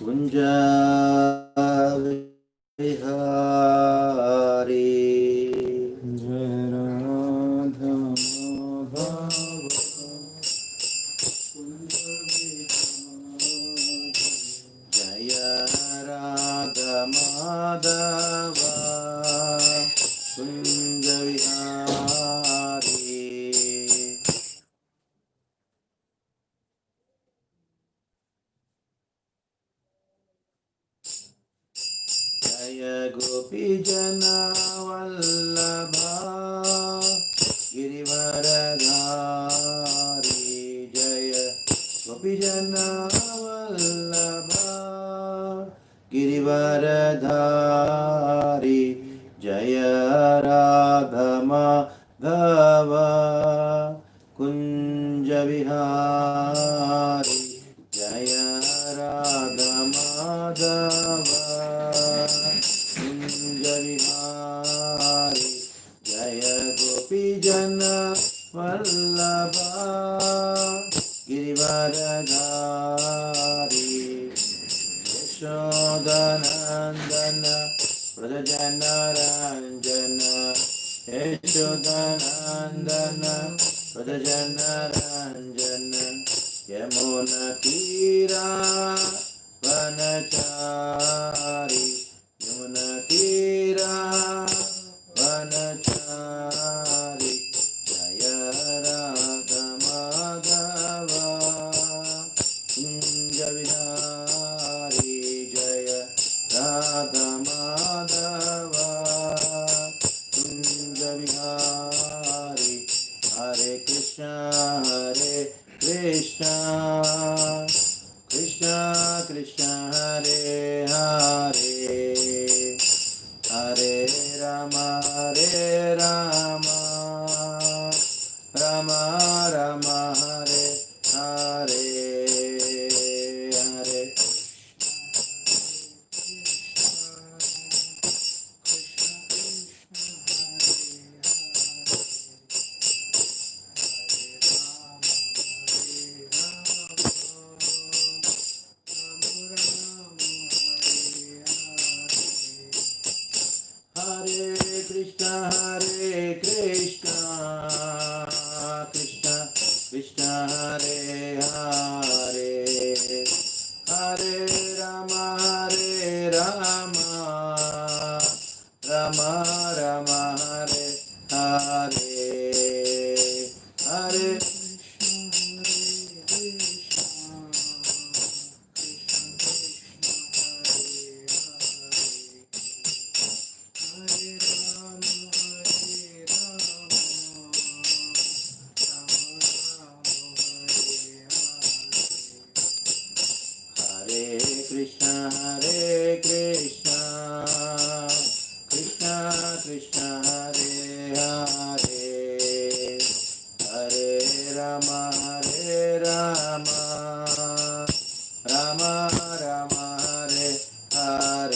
Kunja Vihari Jai Radha Madhava Kunja Vihari Jaya Radha Madhava Kunja Vihari Jaya Gopi Jana Vallabha Girivaradhari Jaya Gopi Jana Vallabha Girivaradhari Jaya Radha Madhava Kunja Vihari Jaya Radha Madhava Kunja Vihari Jaya Gopi Jana Vallabha Girivaradhari Yashodanandana Pradajana Ranjana Yashodanandana Pradajana Ranjana Yamuna Tira Vanachari Yamuna Tira Vanachari Jaya Radha Madhava Kunja Vihari Jaya Radha Madhava Kunja Vihari Hare Krishna Krishna Krishna Krishna Hare Hare Hare Rama Rama Rama Hare Hare Hare Hare Krishna Krishna Krishna Hare Hare Hare Rama Rama Rama Hare Hare Hare Krishna Krishna Krishna Krishna Hare Hare Hare Rama Rama Rama Hare Hare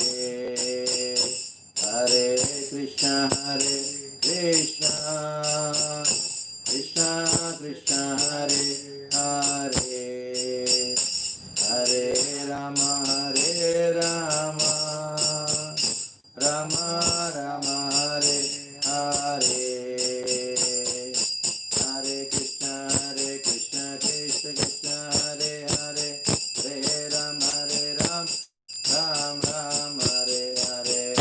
Hare Krishna Krishna Krishna Krishna Hare Hare Hare Rama Rama Rama Hare Hare Hare Krishna Krishna Krishna Hare Hare Hare Ram Ram Ram Hare Hare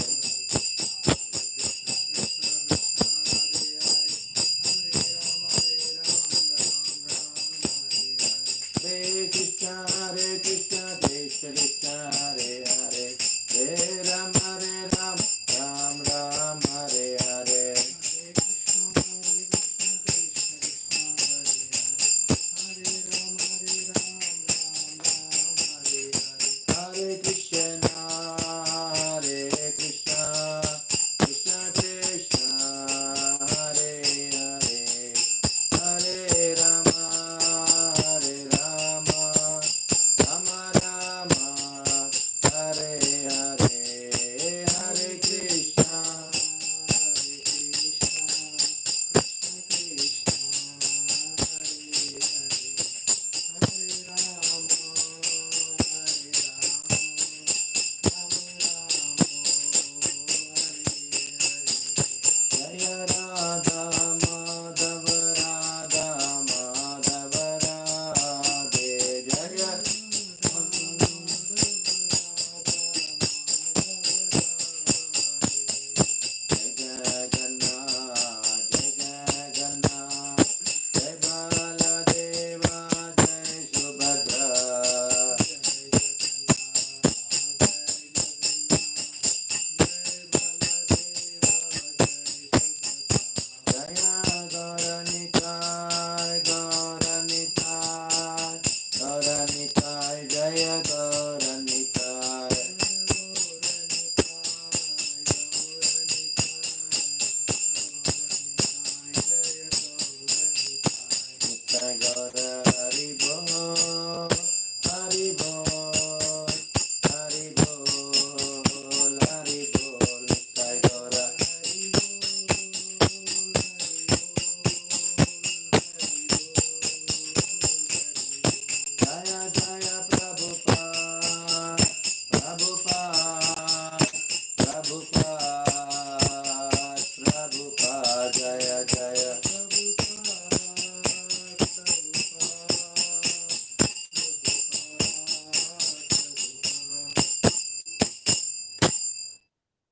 Hare Krishna Krishna Krishna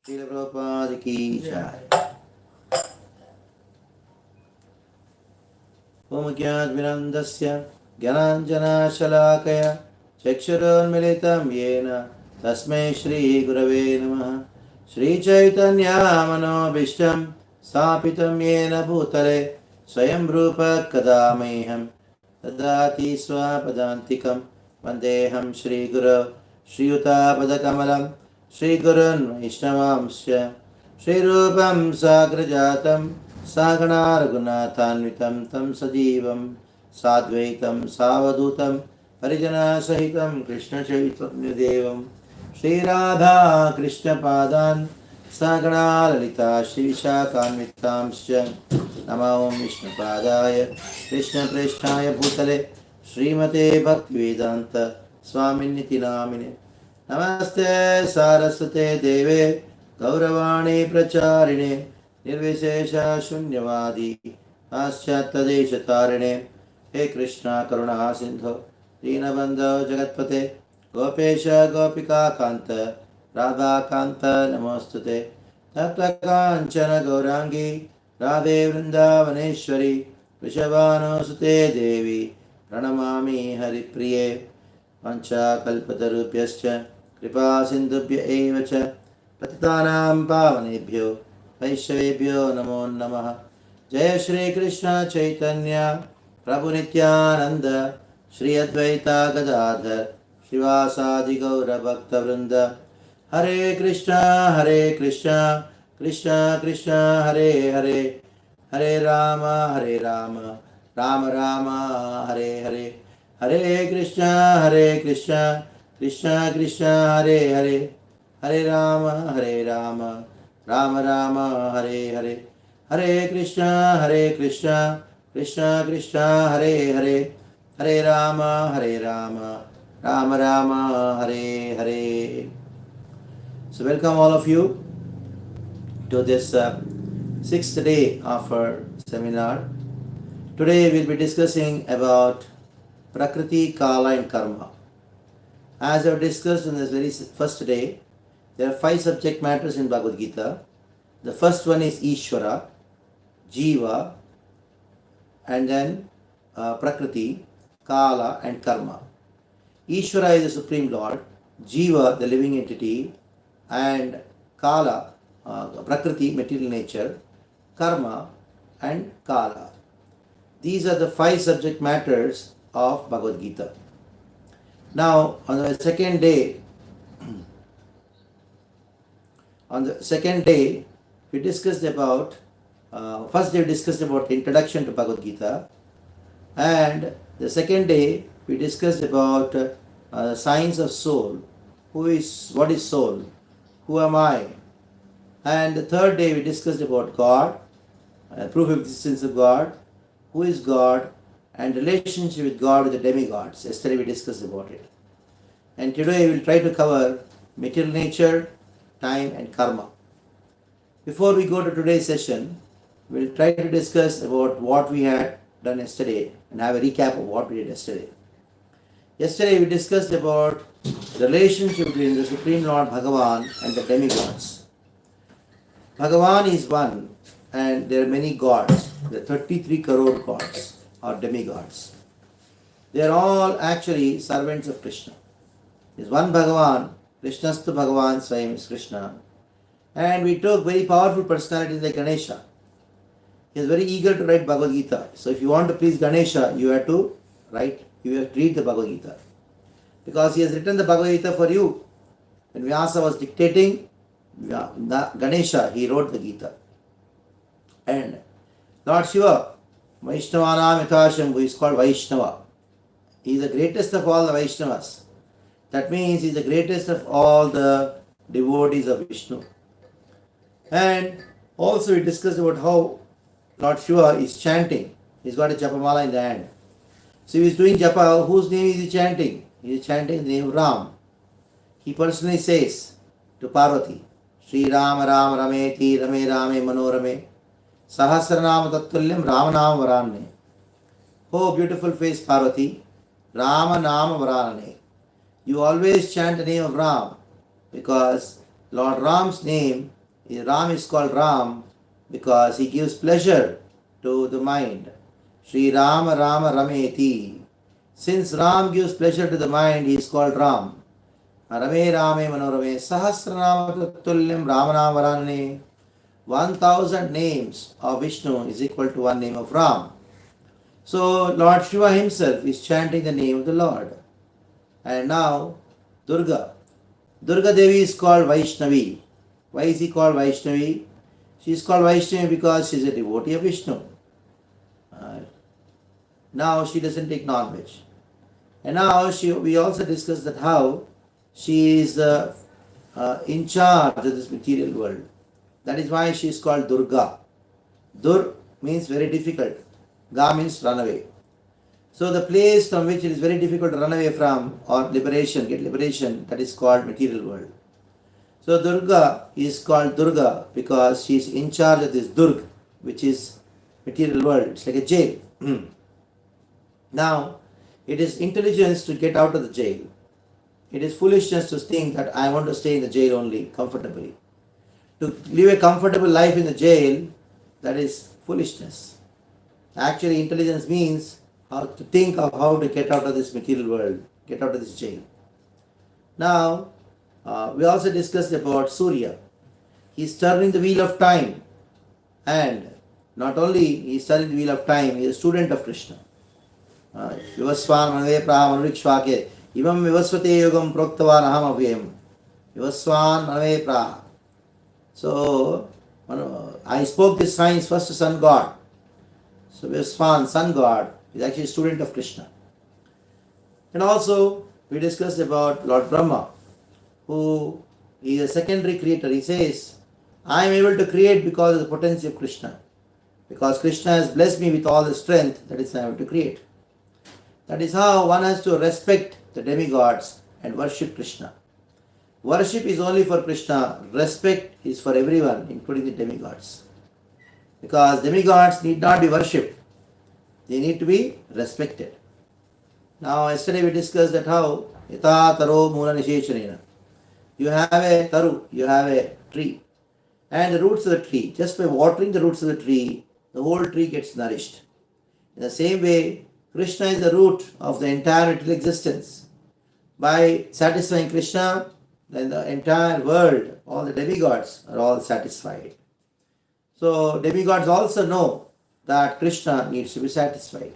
Srila Prabhupada ki jai. Om Gyat Vinandasya Gyananjana Shalakaya Chakshurunmilitam Yena Tasmai Shri Gurave Namaha. Shri Chaitanya Manobishtam Sapitam Yena Bhutale Swayam Rupa Kadameham Tadati Swapadantikam Vandeham Shri Guru Shri Yuta Padakamalam Shri Gurun Vaishnavamsya Shri Rupam Sagrajatam Sagana Raghunathanvitam Tam Sajivam Sadvaitam Savadutam Parijana Sahitam Krishna Chaitanya Devam Shri Radha Krishna Padan Sagana Lalita Shri Vishakhanvitamsya Namo Om Vishnu Padaya Krishna Presthaya Bhutale Srimate Bhaktivedanta Swaminiti Namine Namaste Saraswate Deve Gauravani Pracharine Nirvishesha Shunyavadi Paschatyadesh Tarine He Krishna Karuna Sindhu Dinabandho Jagatpate Gopesha Gopika Kanta Radha Kanta Namostute Tapta Kanchana Gaurangi Radhe Vrindavaneshwari Vrishabhano Sute Devi Pranamami Haripriye Pancha Kalpatarupyascha Kripa Sindhubhya Evacha Patitanam Pavanebhyo Vaishnavebhyo Namo Namaha. Jai Shri Krishna Chaitanya Prabhu Nityananda Shri Advaita Gadadhar Shivasadi Gaura Bhakta Vrinda. Hare Krishna Krishna Krishna Hare Hare Hare Rama Rama Rama Hare Hare Hare Krishna Krishna Krishna Hare Hare Hare Rama Rama Rama Hare Hare Hare Krishna Krishna Krishna Hare Hare Hare Rama Rama Rama Hare Hare. So welcome all of you to this sixth day of our seminar. Today we'll be discussing about Prakriti, Kala and Karma. As I've discussed in this very first day, there are 5 subject matters in Bhagavad Gita. The first one is Ishvara, Jiva, and then Prakriti, Kala and Karma. Ishvara is the Supreme Lord, Jiva, the living entity, and Kala, Prakriti, material nature, Karma and Kala. These are the 5 subject matters of Bhagavad Gita. Now, on the second day, we discussed about, first day we discussed about introduction to Bhagavad Gita, and the second day we discussed about signs of soul, what is soul, who am I, and the third day we discussed about God, proof of existence of God, who is God, and relationship with God with the demigods. Yesterday we discussed about it. And today we will try to cover material nature, time and karma. Before we go to today's session, we will try to discuss about what we had done yesterday and have a recap of what we did yesterday. Yesterday we discussed about the relationship between the Supreme Lord Bhagavan and the demigods. Bhagavan is one and there are many gods. There are 33 crore gods or demigods. They are all actually servants of Krishna. There is one Bhagavan, Krishnastu Bhagavan Swayam is Krishna. And we took very powerful personalities like Ganesha. He is very eager to write Bhagavad Gita. So if you want to please Ganesha, you have to read the Bhagavad Gita. Because he has written the Bhagavad Gita for you. When Vyasa was dictating, Ganesha, he wrote the Gita. And Lord Shiva, Vaishnavanam Yatasham, who is called Vaishnava. He is the greatest of all the Vaishnavas. That means he is the greatest of all the devotees of Vishnu. And also we discussed about how Lord Shiva is chanting. He's got a japamala in the hand. So he is doing japa. Whose name is he chanting? He is chanting the name of Ram. He personally says to Parvati, Sri Rama Ram Rameti Rame Rame Manorame Sahasranama Tattulyam Ramanam Varanne. Oh beautiful face Parvati, Rama Nama Varanane. You always chant the name of Ram because Lord Ram's name, Ram is called Ram because he gives pleasure to the mind. Sri Rama Rama Rameti. Since Ram gives pleasure to the mind, he is called Ram. Rame Rame Manorame Sahasranama Tulyam Ramanavaranane. 1000 names of Vishnu is equal to one name of Ram. So Lord Shiva himself is chanting the name of the Lord. And now Durga. Durga Devi is called Vaishnavi. Why is he called Vaishnavi? She is called Vaishnavi because she is a devotee of Vishnu. Now she doesn't take non-veg. And now we also discussed that how she is in charge of this material world. That is why she is called Durga. Dur means very difficult. Ga means run away. So the place from which it is very difficult to run away from or get liberation, that is called material world. So Durga is called Durga because she is in charge of this Durg, which is material world. It's like a jail. Now, it is intelligence to get out of the jail. It is foolishness to think that I want to stay in the jail only comfortably. To live a comfortable life in the jail, that is foolishness. Actually, intelligence means how to think of how to get out of this material world, get out of this jail. Now, we also discussed about Surya. He is turning the wheel of time, and not only he is turning the wheel of time, he is a student of Krishna. Vivaswan manave praha manurikshvake imam vivasvate yogam proktavan aham avyam. Vivaswan manave praha. So, I spoke this science first to sun god. So, Vivaswan, sun god, is actually a student of Krishna. And also, we discussed about Lord Brahma, who is a secondary creator. He says, I am able to create because of the potency of Krishna. Because Krishna has blessed me with all the strength, that is I am able to create. That is how one has to respect the demigods and worship Krishna. Worship is only for Krishna, respect is for everyone, including the demigods. Because demigods need not be worshipped, they need to be respected. Now, yesterday we discussed that how Yata Taro Mula Nisheshanena. You have a taru, you have a tree, and the roots of the tree, just by watering the roots of the tree, the whole tree gets nourished. In the same way, Krishna is the root of the entire material existence. By satisfying Krishna, then the entire world, all the demigods are all satisfied. So demigods also know that Krishna needs to be satisfied.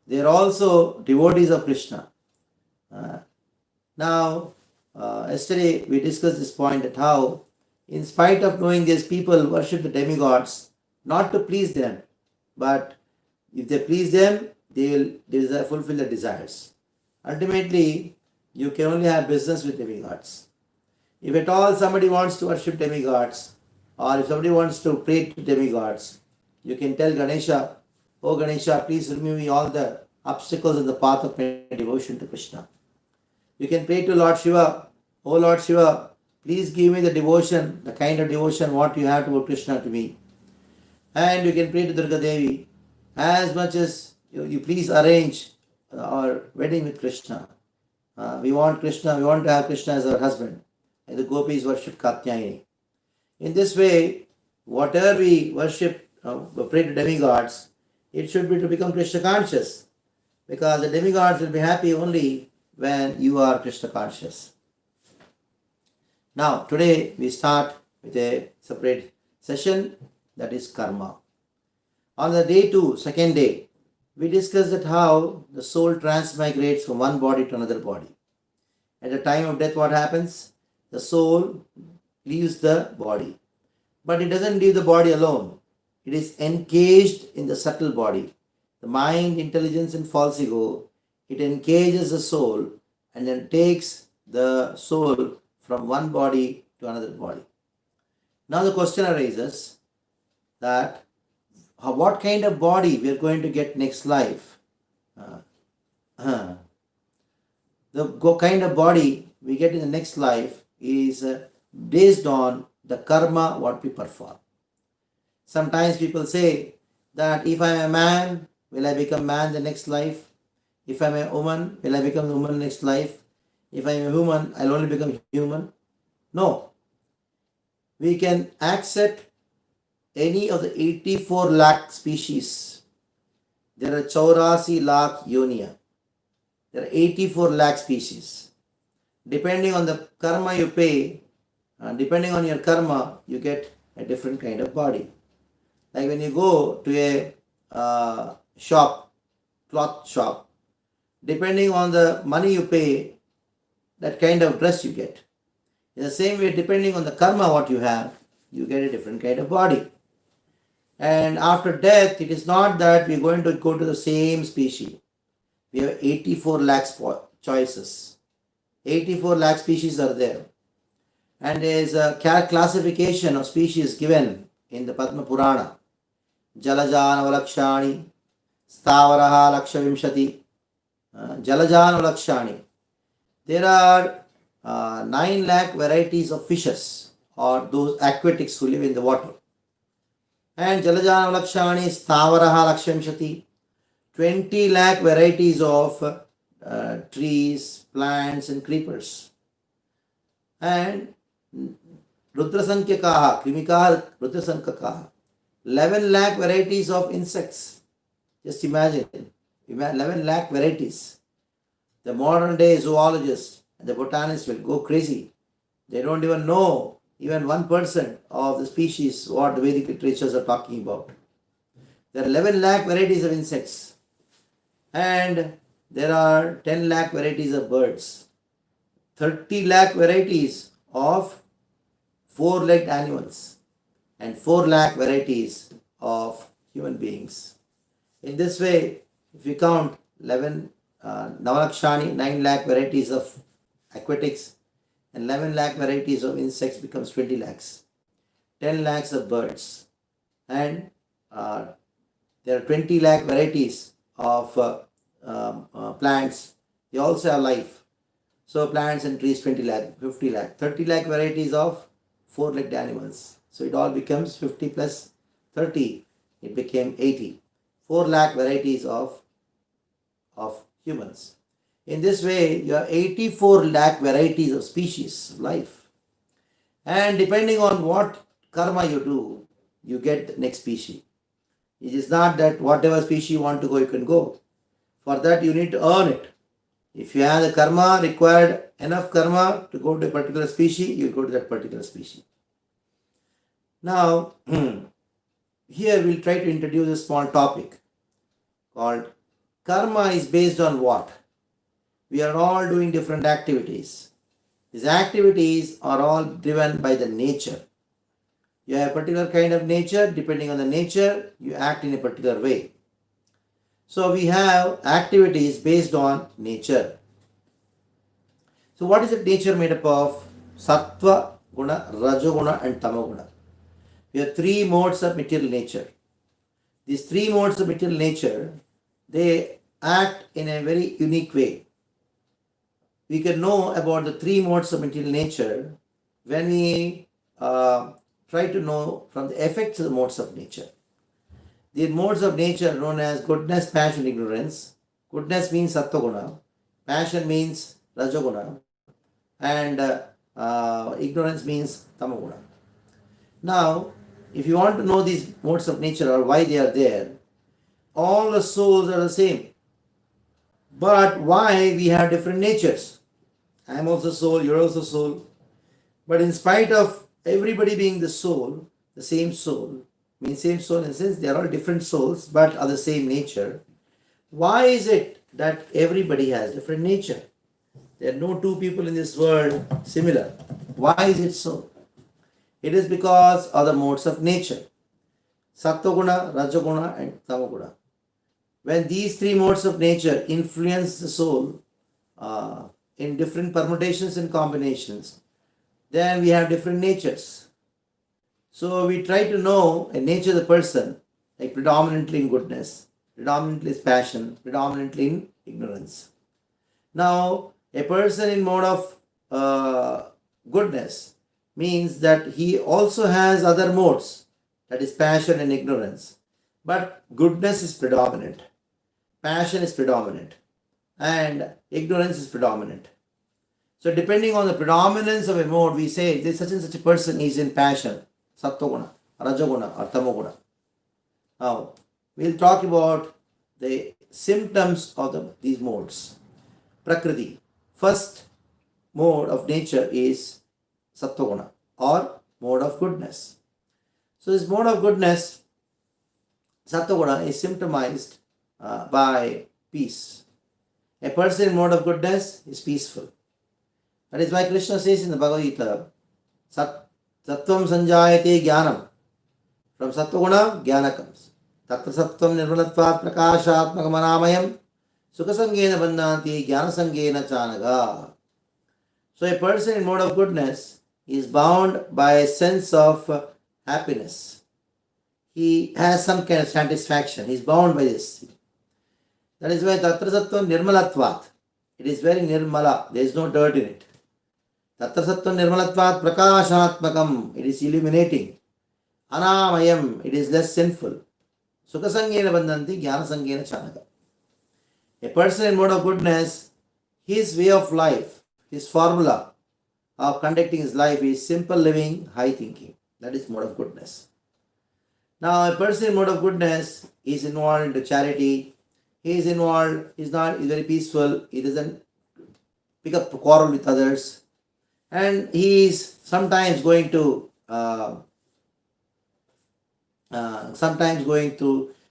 They are also devotees of Krishna. Yesterday we discussed this point that how, in spite of knowing these people worship the demigods, not to please them, but if they please them, they will fulfill their desires. Ultimately, you can only have business with demigods. If at all somebody wants to worship demigods, or if somebody wants to pray to demigods, you can tell Ganesha, oh Ganesha, please remove me all the obstacles in the path of my devotion to Krishna. You can pray to Lord Shiva, oh Lord Shiva, please give me the devotion, the kind of devotion what you have toward Krishna to me. And you can pray to Durga Devi, as much as you please arrange our wedding with Krishna. We want Krishna, we want to have Krishna as our husband. And the gopis worship Katyayani. In this way, whatever we worship, pray to demigods, it should be to become Krishna conscious. Because the demigods will be happy only when you are Krishna conscious. Now, today we start with a separate session, that is karma. On the day 2, second day, we discussed that how the soul transmigrates from one body to another body. At the time of death, what happens? The soul leaves the body. But it doesn't leave the body alone. It is engaged in the subtle body. The mind, intelligence and false ego, it engages the soul and then takes the soul from one body to another body. Now the question arises that what kind of body we are going to get next life. The kind of body we get in the next life is based on the karma what we perform. Sometimes people say that if I am a man, will I become man the next life? If I am a woman, will I become woman next life? If I am a human, I will only become human. No. we can accept any of the 84 lakh species. There are 84 lakh yonia. There are 84 lakh species. Depending on the karma you pay, depending on your karma, you get a different kind of body. Like when you go to a shop, cloth shop, depending on the money you pay, that kind of dress you get. In the same way, depending on the karma what you have, you get a different kind of body. And after death, it is not that we're going to go to the same species. We have 84 lakh choices. 84 lakh species are there. And there is a classification of species given in the Padma Purana. Jalajana Valakshani, Stavaraha Lakshavimshati, Jalajana Valakshani. There are 9 lakh varieties of fishes or those aquatics who live in the water. And Jalajana Valakshani, Stavaraha Lakshavimshati. 20 lakh varieties of trees, plants and creepers. And Rudrasankyakaha, Krimikaha, Rudrasankakaha. 11 lakh varieties of insects. Just imagine, 11 lakh varieties. The modern day zoologists and the botanists will go crazy. They don't even know even 1% of the species what the Vedic literatures are talking about. There are 11 lakh varieties of insects. And there are 10 lakh varieties of birds. 30 lakh varieties of four-legged animals. And 4 lakh varieties of human beings. In this way, if you count 11 Navalakshani, 9 lakh varieties of aquatics, and 11 lakh varieties of insects becomes 20 lakhs. 10 lakhs of birds. And there are 20 lakh varieties of plants. They also have life. So plants and trees 20 lakh, 50 lakh, 30 lakh varieties of four-legged animals. So it all becomes 50 plus 30. It became 80. 4 lakh varieties of humans. In this way, you have 84 lakh varieties of species of life. And depending on what karma you do, you get the next species. It is not that whatever species you want to go, you can go. For that, you need to earn it. If you have the karma required, enough karma to go to a particular species, you go to that particular species. Now, here we'll try to introduce a small topic called karma is based on what? We are all doing different activities. These activities are all driven by the nature. You have a particular kind of nature. Depending on the nature, you act in a particular way. So we have activities based on nature. So what is the nature made up of? Sattva guna, Rajoguna and Tamaguna. We have 3 modes of material nature. These 3 modes of material nature, they act in a very unique way. We can know about the 3 modes of material nature when we try to know from the effects of the modes of nature. The modes of nature are known as goodness, passion, ignorance. Goodness means sattva-guna, passion means rajoguna, and ignorance means tamaguna. Now, if you want to know these modes of nature or why they are there, all the souls are the same. But why we have different natures? I am also soul, you are also soul. But in spite of everybody being the soul, the same soul, means same soul in the sense they are all different souls but are the same nature. Why is it that everybody has different nature? There are no 2 people in this world similar. Why is it so? It is because of the modes of nature. Sattva-guna, Rajoguna and Tamaguna. When these 3 modes of nature influence the soul in different permutations and combinations, then we have different natures. So we try to know a nature of the person, like predominantly in goodness, predominantly in passion, predominantly in ignorance. Now, a person in mode of goodness means that he also has other modes, that is passion and ignorance. But goodness is predominant, passion is predominant, and ignorance is predominant. So depending on the predominance of a mode, we say this such and such a person is in passion, sattva-guna, rajoguna or tamoguna. Now, we'll talk about the symptoms of these modes. Prakriti. First mode of nature is sattva-guna or mode of goodness. So this mode of goodness, sattva-guna, is symptomized by peace. A person in mode of goodness is peaceful. That is why Krishna says in the Bagavadgita, Sattvam sanjayate jnanam. From sattva-guna, jnana comes. Tatra sattvam nirmalatvat prakashatmakam anamayam sukasangena bandhanti jnanasangena chanaga. So a person in mode of goodness is bound by a sense of happiness. He has some kind of satisfaction. He is bound by this. That is why Tatra Sattvam Nirmalatvat. It is very nirmala. There is no dirt in it. Tatra Sattvam Nirmalatvat Prakashatmakam. It is illuminating. Anamayam. It is less sinful. Sukasangena Bandhanti Jnanasangena Chanaka. A person in mode of goodness, his way of life, his formula of conducting his life is simple living, high thinking. That is mode of goodness. Now, a person in mode of goodness is involved into charity. He is involved, he's very peaceful, he doesn't pick up a quarrel with others, and he is sometimes going to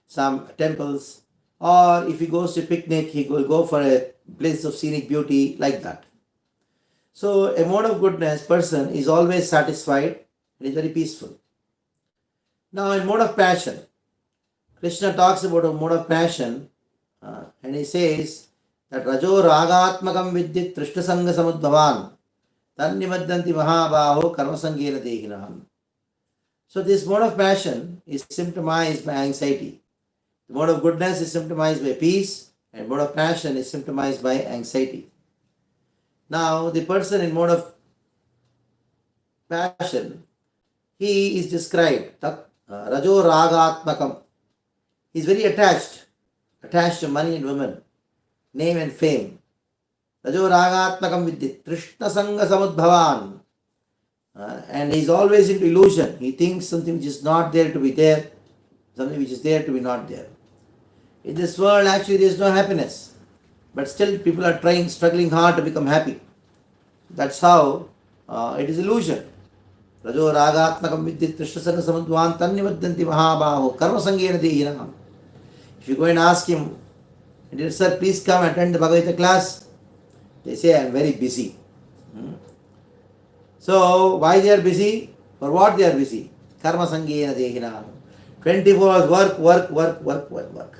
some temples, or if he goes to picnic, he will go for a place of scenic beauty, like that. So a mode of goodness person is always satisfied and is very peaceful. Now in mode of passion, Krishna talks about a mode of passion. And he says that Rajo Ragatmakam Vidyit Trishtasanga Samudbhavan Tannimaddanti Mahabaho Karmasangena Dehinam. So this mode of passion is symptomized by anxiety. The mode of goodness is symptomized by peace, and mode of passion is symptomized by anxiety. Now the person in mode of passion, he is described Rajo Ragatmakam. He is very attached to money and women, name and fame. Rajo Ragatmakam Vidyit Trishna Sanga Samudbhavan. And he is always into illusion. He thinks something which is not there to be there, something which is there to be not there. In this world, actually, there is no happiness. But still, people are struggling hard to become happy. That's how it is illusion. Rajo Ragatmakam Vidyit Trishna Sanga Samudbhavan Tannimaddanti Mahabaho Karmasangena Dehinam. If you go and ask him, sir, please come attend the Bhagavad class, they say, I am very busy. So, why they are busy? For what they are busy? Karma Sangena Dehina. 24 hours work.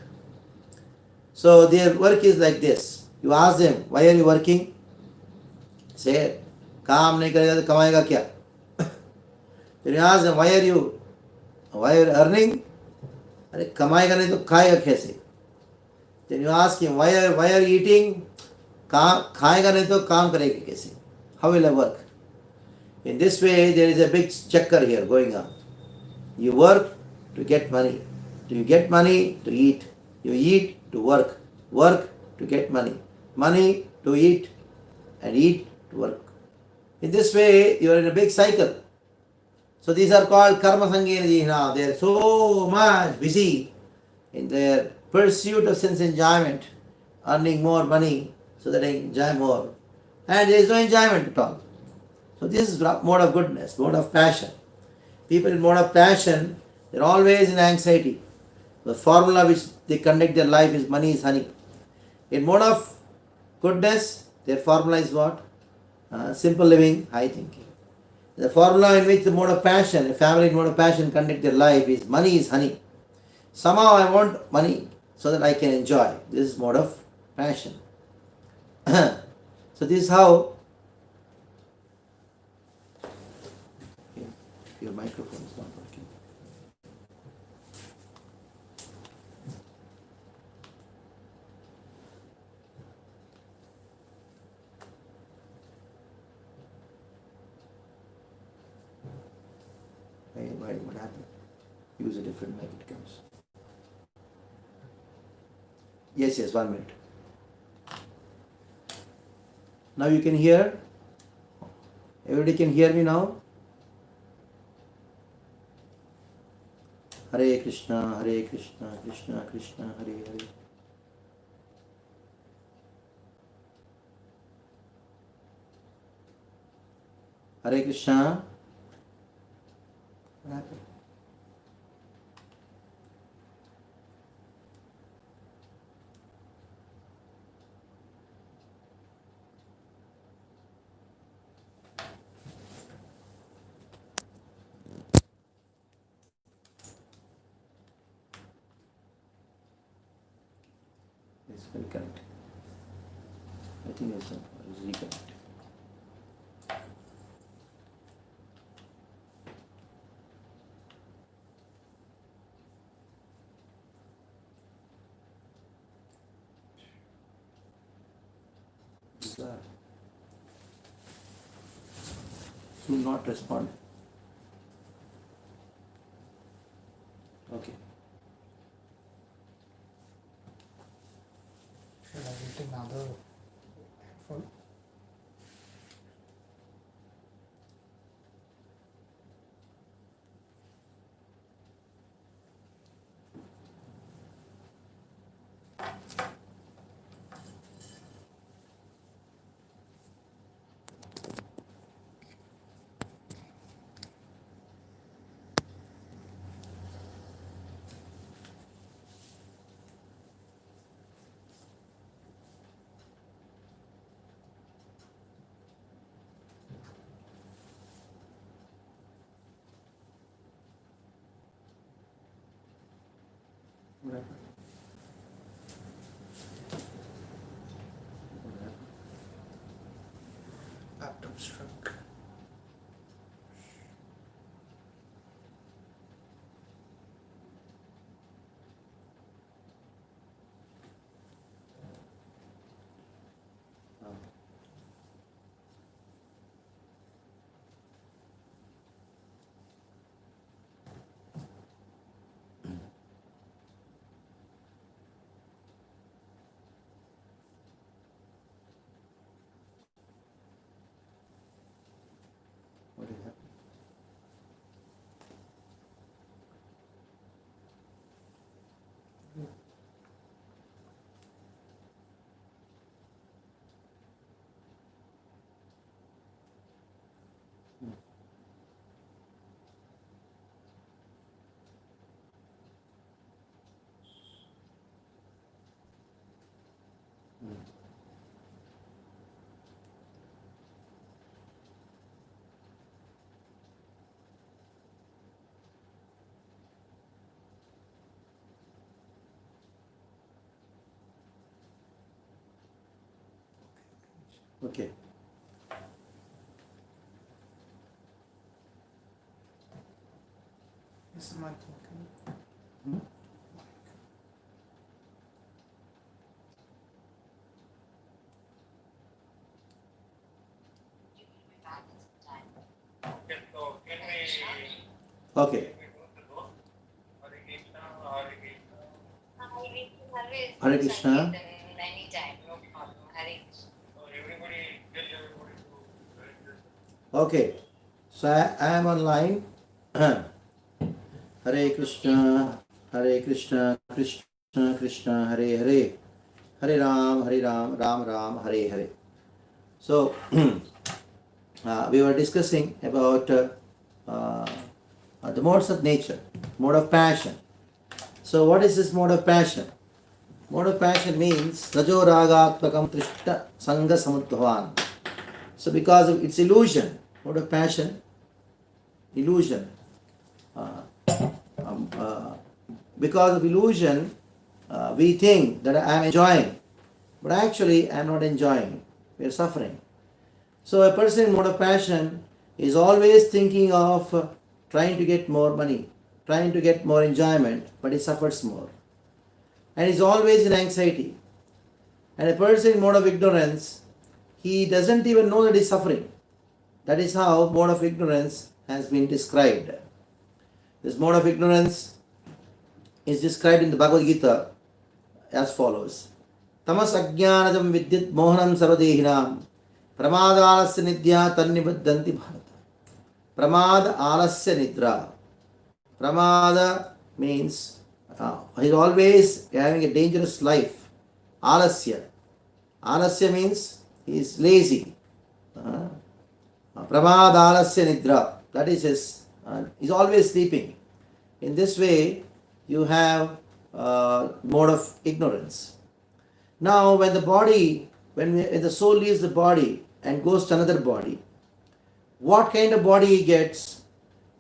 So, their work is like this. You ask them, why are you working? Say, काम नहीं करेगा तो कमाएगा क्या? Then you ask them, why are you earning? अरे कमाएगा नहीं तो खाएगा कैसे? Then you ask him, why are you eating? खाएगा नहीं तो काम करेगा कैसे? How will I work? In this way, there is a big checker here going on. You work to get money. You get money to eat. You eat to work. Work to get money. Money to eat. And eat to work. In this way, you are in a big cycle. So these are called karma sangena jihna. They are so much busy in their pursuit of sense enjoyment, earning more money so that they enjoy more. And there is no enjoyment at all. So this is mode of goodness, mode of passion. People in mode of passion, they are always in anxiety. The formula which they conduct their life is money is honey. In mode of goodness, their formula is what? Simple living, high thinking. The formula in which the mode of passion, a family in mode of passion conduct their life is money is honey. Somehow I want money so that I can enjoy. This is mode of passion. So this is how your microphone is not working. What happened? Use a different mic, it comes. Yes, 1 minute. Now you can hear Everybody can hear me now? Hare Krishna, Krishna Krishna, Hare Hare. Hare Krishna. What happened? It's very correct. I think it's reconnect. Do not respond. Okay. Should I get another headphone? What happened? Laptop struck. What is happening? Okay. Is my talking? Hmm? Okay. Hare Krishna. Okay. So I am online. Hare Krishna, Krishna Krishna, Hare Hare, Hare Ram, Ram Ram, Hare Hare. So we were discussing about the modes of nature, mode of passion. So what is this mode of passion? Mode of passion means Rajo Ragatmakam Trishta Sangha Samudbhavan. So because of its illusion, mode of passion, illusion. Because of illusion, we think that I am enjoying, but actually I am not enjoying. We are suffering. So a person in mode of passion is always thinking of trying to get more money, trying to get more enjoyment, but he suffers more. And is always in anxiety. And a person in mode of ignorance, he doesn't even know that he is suffering. That is how mode of ignorance has been described. This mode of ignorance is described in the Bagavadgita as follows. Tamas ajnanadam vidyat mohanam sarvadehinam Pramada alasya nidya tannibaddanti bharata. Pramada alasya nidra. Pramada means he's always having a dangerous life. Alasya. Alasya means he is lazy. Pramada alasya nidra. That is his, he's always sleeping. In this way, you have mode of ignorance. Now, when when the soul leaves the body and goes to another body, what kind of body he gets?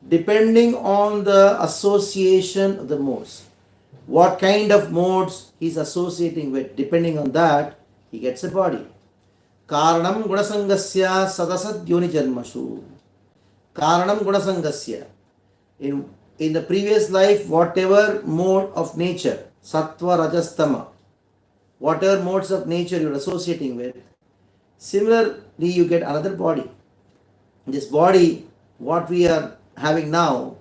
Depending on the association of the modes. What kind of modes he is associating with, depending on that, he gets a body. Karanam gunasangasya sadasadyoni janmashu. Karanam gunasangasya. In the previous life, whatever mode of nature, sattva, rajastama, whatever modes of nature you're associating with, similarly you get another body. This body, what we are having now,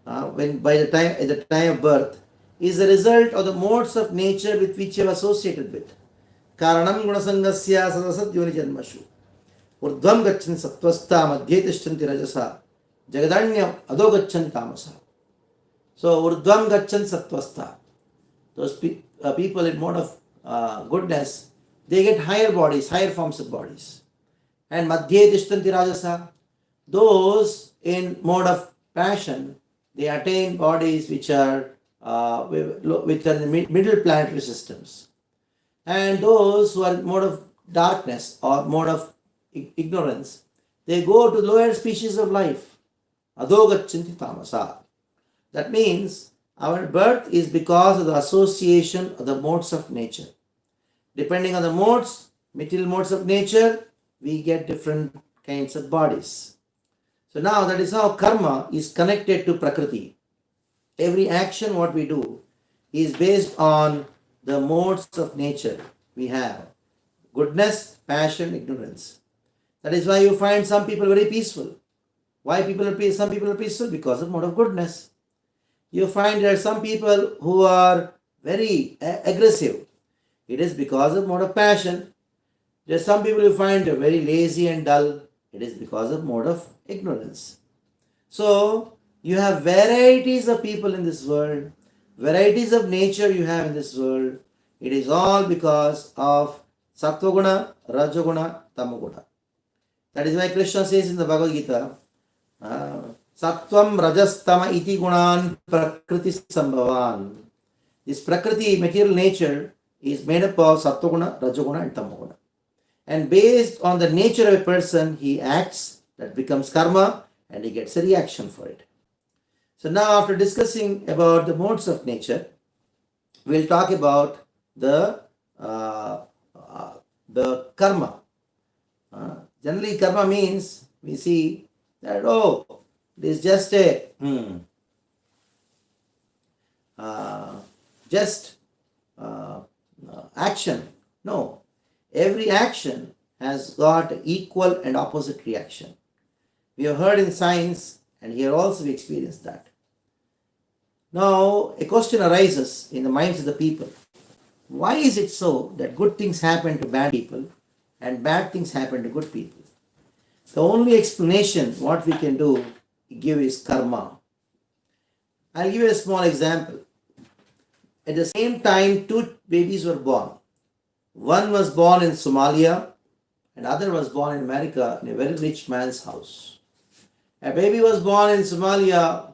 at the time of birth, is a result of the modes of nature with which you are associated with. Karanam gunasangasya sadasadyoni janmashu. Urdhvam gachanti sattvastha madhye tishtanti rajasa jagadanyam adho gachanti tamasa. So urdhvam gachanti sattvastha. Those people in mode of goodness, they get higher bodies, higher forms of bodies. And madhye tishtanti rajasa. Those in mode of passion, they attain bodies which are in the middle planetary systems. And those who are in mode of darkness or mode of ignorance, they go to lower species of life. Adho gachanti tamasa. That means our birth is because of the association of the modes of nature. Depending on the modes, material modes of nature, we get different kinds of bodies. So now that is how karma is connected to Prakriti. Every action what we do is based on the modes of nature we have. Goodness, passion, ignorance. That is why you find some people very peaceful. Why some people are peaceful? Because of mode of goodness. You find there are some people who are very aggressive. It is because of mode of passion. There are some people you find are very lazy and dull. It is because of mode of ignorance. So, you have varieties of people in this world, varieties of nature you have in this world. It is all because of Sattvaguna, Rajaguna, Tamaguna. That is why Krishna says in the Bagavadgita, Sattvam Rajastama iti gunan prakriti sambhavan. This prakriti, material nature, is made up of Sattvaguna, Rajaguna and Tamaguna. And based on the nature of a person, he acts, that becomes karma, and he gets a reaction for it. So now after discussing about the modes of nature, we'll talk about the karma. Generally karma means, we see that, it is just a action. No. Every action has got equal and opposite reaction. We have heard in science, and here also we experience that. Now, a question arises in the minds of the people. Why is it so that good things happen to bad people and bad things happen to good people? The only explanation what we can give is karma. I'll give you a small example. At the same time, two babies were born. One was born in Somalia and other was born in America in a very rich man's house. A baby was born in Somalia.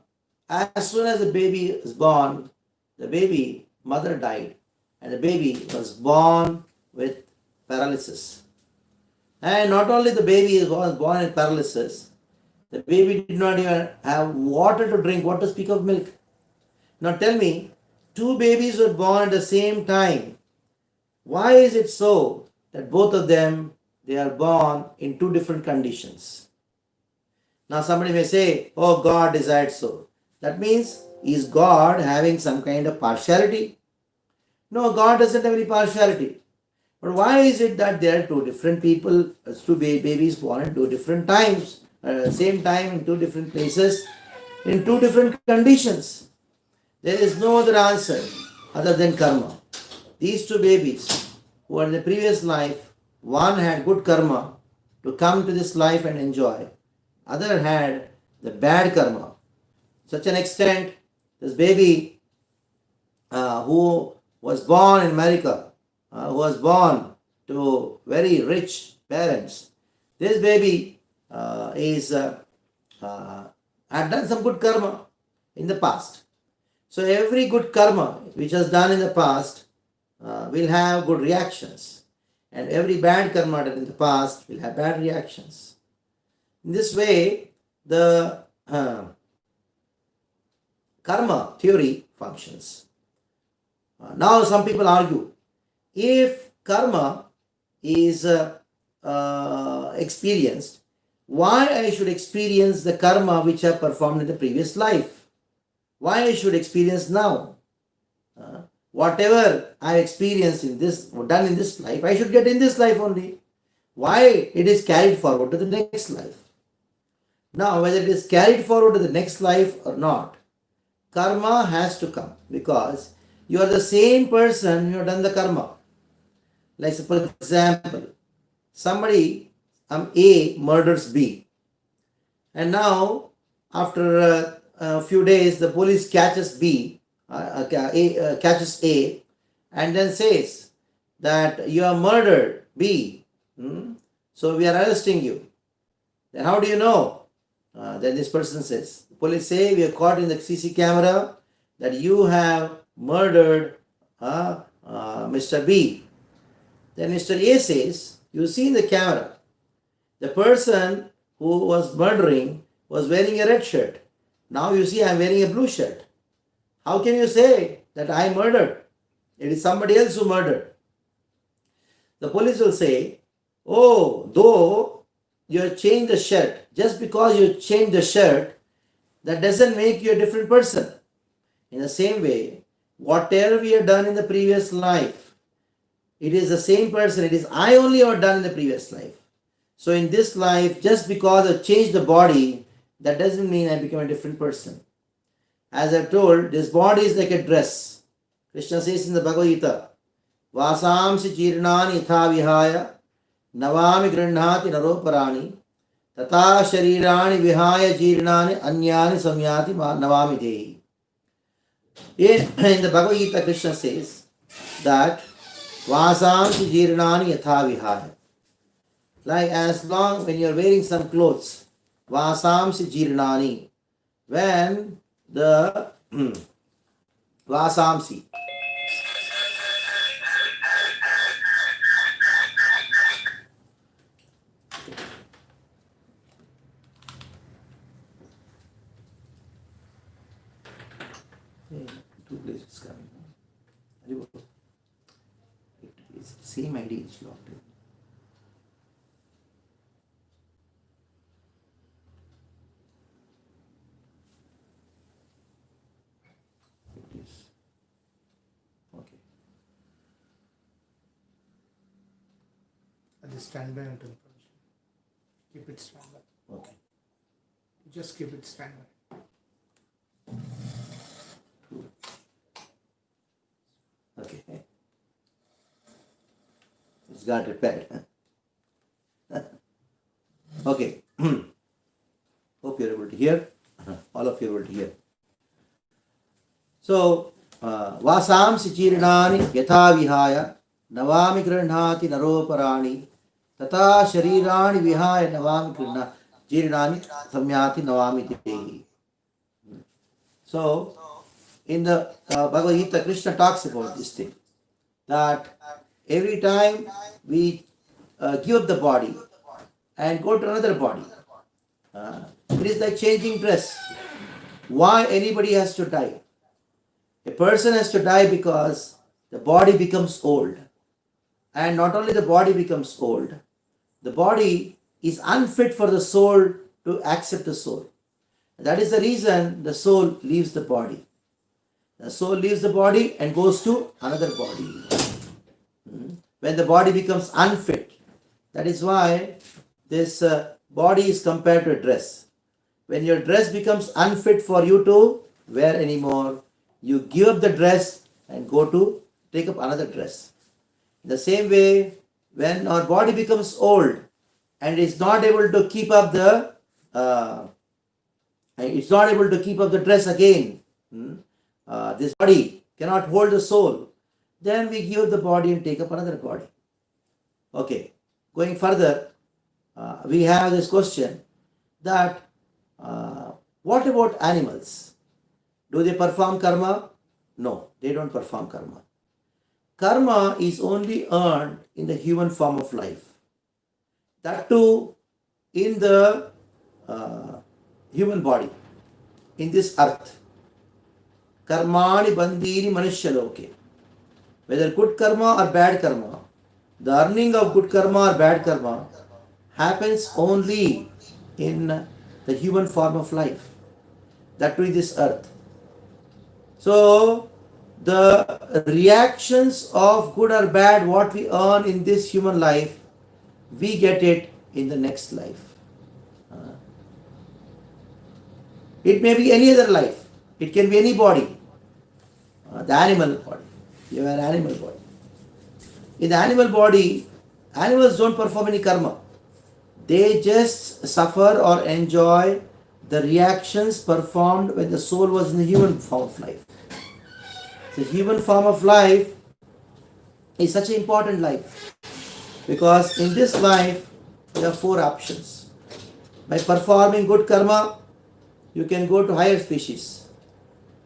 As soon as the baby was born, the baby mother died and the baby was born with paralysis. And not only the baby was born in paralysis, the baby did not even have water to drink, what to speak of milk. Now tell me, two babies were born at the same time. Why is it so that both of them, they are born in two different conditions? Now somebody may say, oh, God desired so. That means, is God having some kind of partiality? No, God doesn't have any partiality. But why is it that there are two different people, two babies born at two different times, same time in two different places, in two different conditions? There is no other answer other than karma. These two babies who are in the previous life, one had good karma to come to this life and enjoy. Other hand, the bad karma. Such an extent, this baby who was born in America, who was born to very rich parents, this baby is had done some good karma in the past. So every good karma which was done in the past will have good reactions, and every bad karma done in the past will have bad reactions. In this way, the karma theory functions. Now, some people argue if karma is experienced, why I should experience the karma which I performed in the previous life? Why I should experience now? Whatever I experienced in this, done in this life, I should get in this life only. Why it is carried forward to the next life? Now, whether it is carried forward to the next life or not, karma has to come because you are the same person who have done the karma. Like, for example, somebody, A murders B, and now after a few days, the police catches catches A, and then says that you have murdered B. So we are arresting you. Then how do you know? Then this person says, the police say we are caught in the CC camera that you have murdered Mr. B. Then Mr. A says, you see in the camera, the person who was murdering was wearing a red shirt. Now you see I am wearing a blue shirt. How can you say that I murdered? It is somebody else who murdered. The police will say, oh, though you have changed the shirt, just because you changed the shirt, that doesn't make you a different person. In the same way, whatever we have done in the previous life, it is the same person. It is I only have done in the previous life. So in this life, just because I changed the body, that doesn't mean I become a different person. As I've told, this body is like a dress. Krishna says in the Bagavadgita, Vasamsi jirnani yatha vihaya navami grannhati naroparani tata sharirani vihaya jirnani anyani samyati navami dehi. In the Bhagavad Gita, Krishna says that Vasamsi jirnani yatha vihaya. Like as long when you are wearing some clothes, Vasamsi jirnani, when the Vasamsi, two places coming. It is same ID is locked in. It is okay. At the standby until permission. Keep it standby. Okay. Just keep it standby. Okay. It's got repaired. Okay. Hope you're able to hear. All of you are able to hear. So, Vasamsi chirnani yatha vihaya navami grannhati naroparani tata sharirani vihaya navami jirnani samyati navami dehi. So, in the Bhagavad Gita, Krishna talks about this thing, that every time we give up the body and go to another body, it is like changing dress. Why anybody has to die? A person has to die because the body becomes old. And not only the body becomes old, the body is unfit for the soul to accept the soul. That is the reason the soul leaves the body. The soul leaves the body and goes to another body. When the body becomes unfit, that is why this body is compared to a dress. When your dress becomes unfit for you to wear anymore, you give up the dress and go to take up another dress. In the same way, when our body becomes old, and it's not able to keep up the dress again. This body cannot hold the soul. Then we give the body and take up another body. Okay, going further, we have this question that what about animals? Do they perform karma? No, they don't perform karma. Karma is only earned in the human form of life. That too in the human body, in this earth. Karmani bandhini manushaloke. Whether good karma or bad karma, the earning of good karma or bad karma happens only in the human form of life. That too in this earth. So, the reactions of good or bad, what we earn in this human life, we get it in the next life. It may be any other life. It can be any body. The animal body. You have an animal body. In the animal body, animals don't perform any karma. They just suffer or enjoy the reactions performed when the soul was in the human form of life. The human form of life is such an important life because in this life there are four options. By performing good karma, you can go to higher species.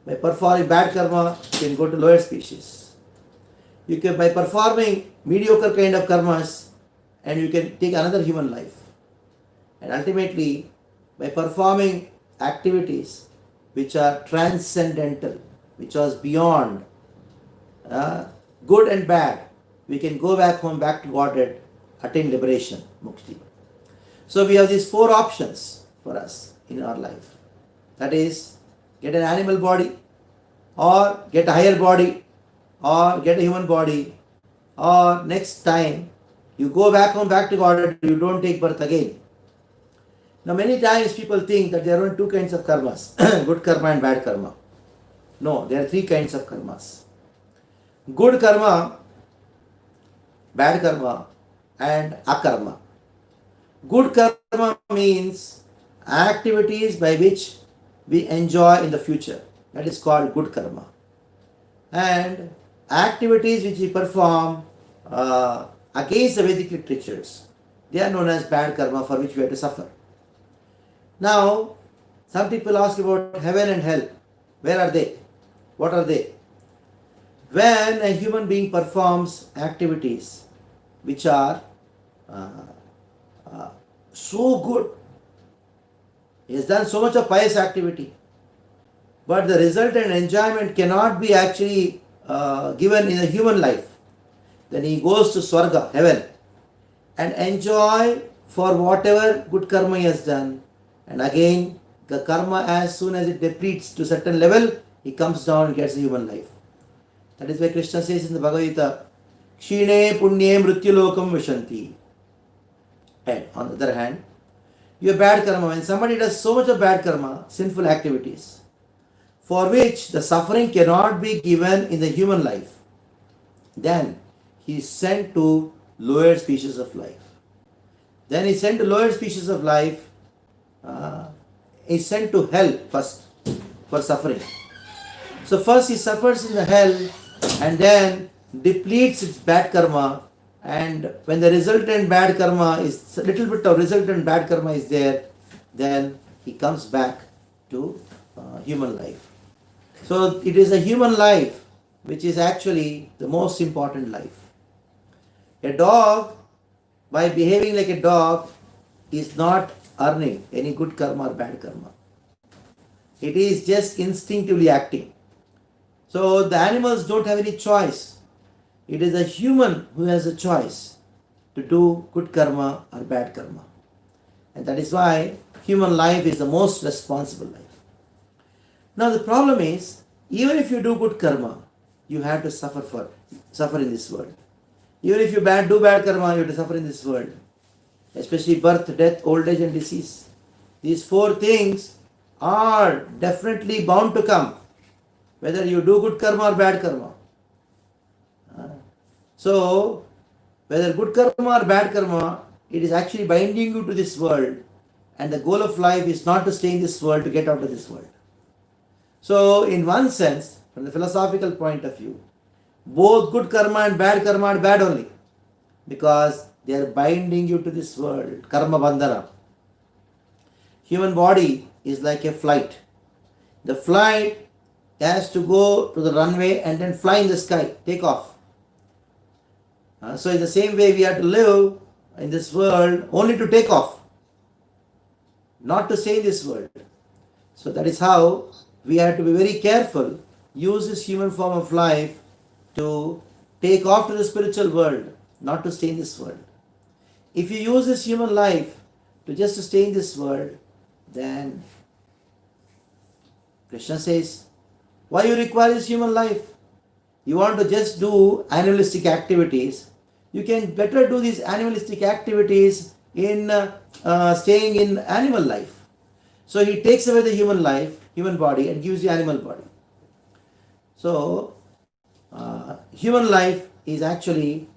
By performing bad karma, you can go to lower species. You can, by performing mediocre kind of karmas, and you can take another human life. And ultimately, by performing activities which are transcendental, which was beyond good and bad, we can go back home, back to Godhead, attain liberation, mukti. So we have these four options for us in our life. That is, get an animal body, or get a higher body, or get a human body, or next time you go back home, back to Godhead, you don't take birth again. Now many times people think that there are only two kinds of karmas, good karma and bad karma. No, there are three kinds of karmas. Good karma, bad karma, and akarma. Good karma means activities by which we enjoy in the future. That is called good karma. And activities which we perform against the Vedic literatures, they are known as bad karma, for which we have to suffer. Now, some people ask about heaven and hell. Where are they? What are they? When a human being performs activities which are so good, he has done so much of pious activity, but the result and enjoyment cannot be actually given in a human life, then he goes to Swarga, heaven, and enjoy for whatever good karma he has done. And again, the karma, as soon as it depletes to a certain level, he comes down and gets a human life. That is why Krishna says in the Bhagavad-Gita, Kshine punyem mrityulokam vishanti. And on the other hand, you have bad karma. When somebody does so much of bad karma, sinful activities, for which the suffering cannot be given in the human life, then he is sent to lower species of life. Then he is sent to lower species of life, he is sent to hell first for suffering. So first he suffers in the hell and then depletes its bad karma, and when the resultant bad karma is, a little bit of resultant bad karma is there, then he comes back to human life. So it is a human life which is actually the most important life. A dog, by behaving like a dog, is not earning any good karma or bad karma. It is just instinctively acting. So the animals don't have any choice. It is a human who has a choice to do good karma or bad karma. And that is why human life is the most responsible life. Now the problem is, even if you do good karma, you have to suffer in this world. Even if you do bad karma, you have to suffer in this world. Especially birth, death, old age and disease. These four things are definitely bound to come, whether you do good karma or bad karma. So, whether good karma or bad karma, it is actually binding you to this world, and the goal of life is not to stay in this world, to get out of this world. So, in one sense, from the philosophical point of view, both good karma and bad karma are bad only, because they are binding you to this world. Karma bandhana. Human body is like a flight. The flight has to go to the runway and then fly in the sky, take off. So in the same way, we have to live in this world only to take off, not to stay in this world. So that is how we have to be very careful, use this human form of life to take off to the spiritual world, not to stay in this world. If you use this human life to just to stay in this world, then Krishna says, why you require this human life? You want to just do animalistic activities. You can better do these animalistic activities in staying in animal life. So he takes away the human life, human body, and gives you animal body. So human life is actually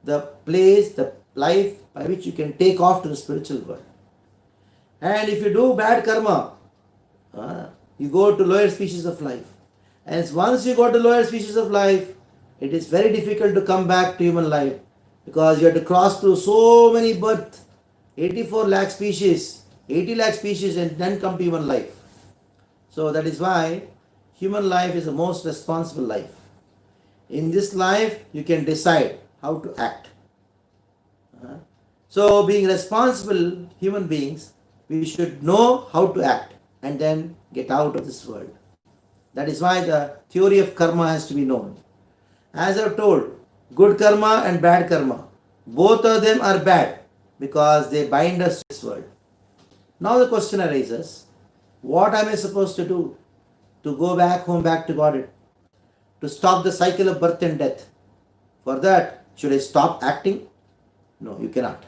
the place, the life by which you can take off to the spiritual world. And if you do bad karma, you go to lower species of life. And once you go to lower species of life, it is very difficult to come back to human life, because you have to cross through so many births, 84 lakh species, 80 lakh species, and then come to human life. So that is why human life is the most responsible life. In this life, you can decide how to act. So being responsible human beings, we should know how to act and then get out of this world. That is why the theory of karma has to be known. As I have told, good karma and bad karma, both of them are bad because they bind us to this world. Now the question arises, what am I supposed to do to go back home, back to Godhead, to stop the cycle of birth and death? For that, should I stop acting? No, you cannot.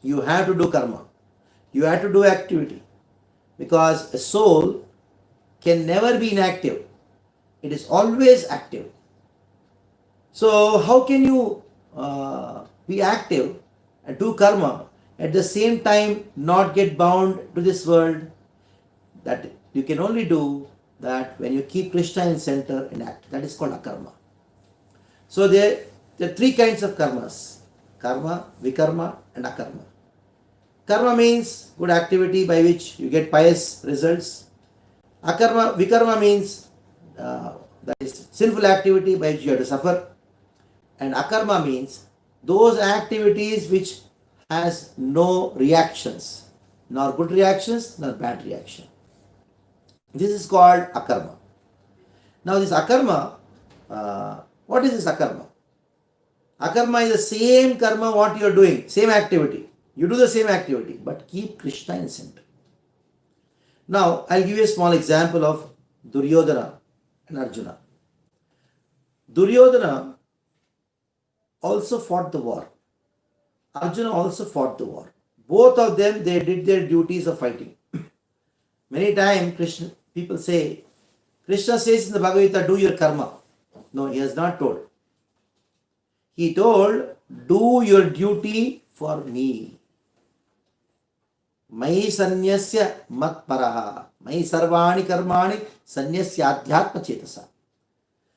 You have to do karma. You have to do activity, because a soul can never be inactive. It is always active. So how can you be active and do karma at the same time not get bound to this world? That you can only do that when you keep Krishna in center and act. That is called akarma. So there are three kinds of karmas: karma, vikarma, and akarma. Karma means good activity by which you get pious results. Vikarma means that is sinful activity by which you have to suffer. And akarma means those activities which has no reactions, nor good reactions, nor bad reaction. This is called akarma. Now this akarma, what is this akarma? Akarma is the same karma what you are doing, same activity. You do the same activity, but keep Krishna in center. Now, I'll give you a small example of Duryodhana and Arjuna. Duryodhana also fought the war. Arjuna also fought the war. Both of them, they did their duties of fighting. Many times, people say, Krishna says in the Bhagavad Gita, do your karma. No, he has not told. He told, do your duty for me. Mai sanyasya mat paraha. Mai sarvani karmani sanyasya adhyatma chetasa.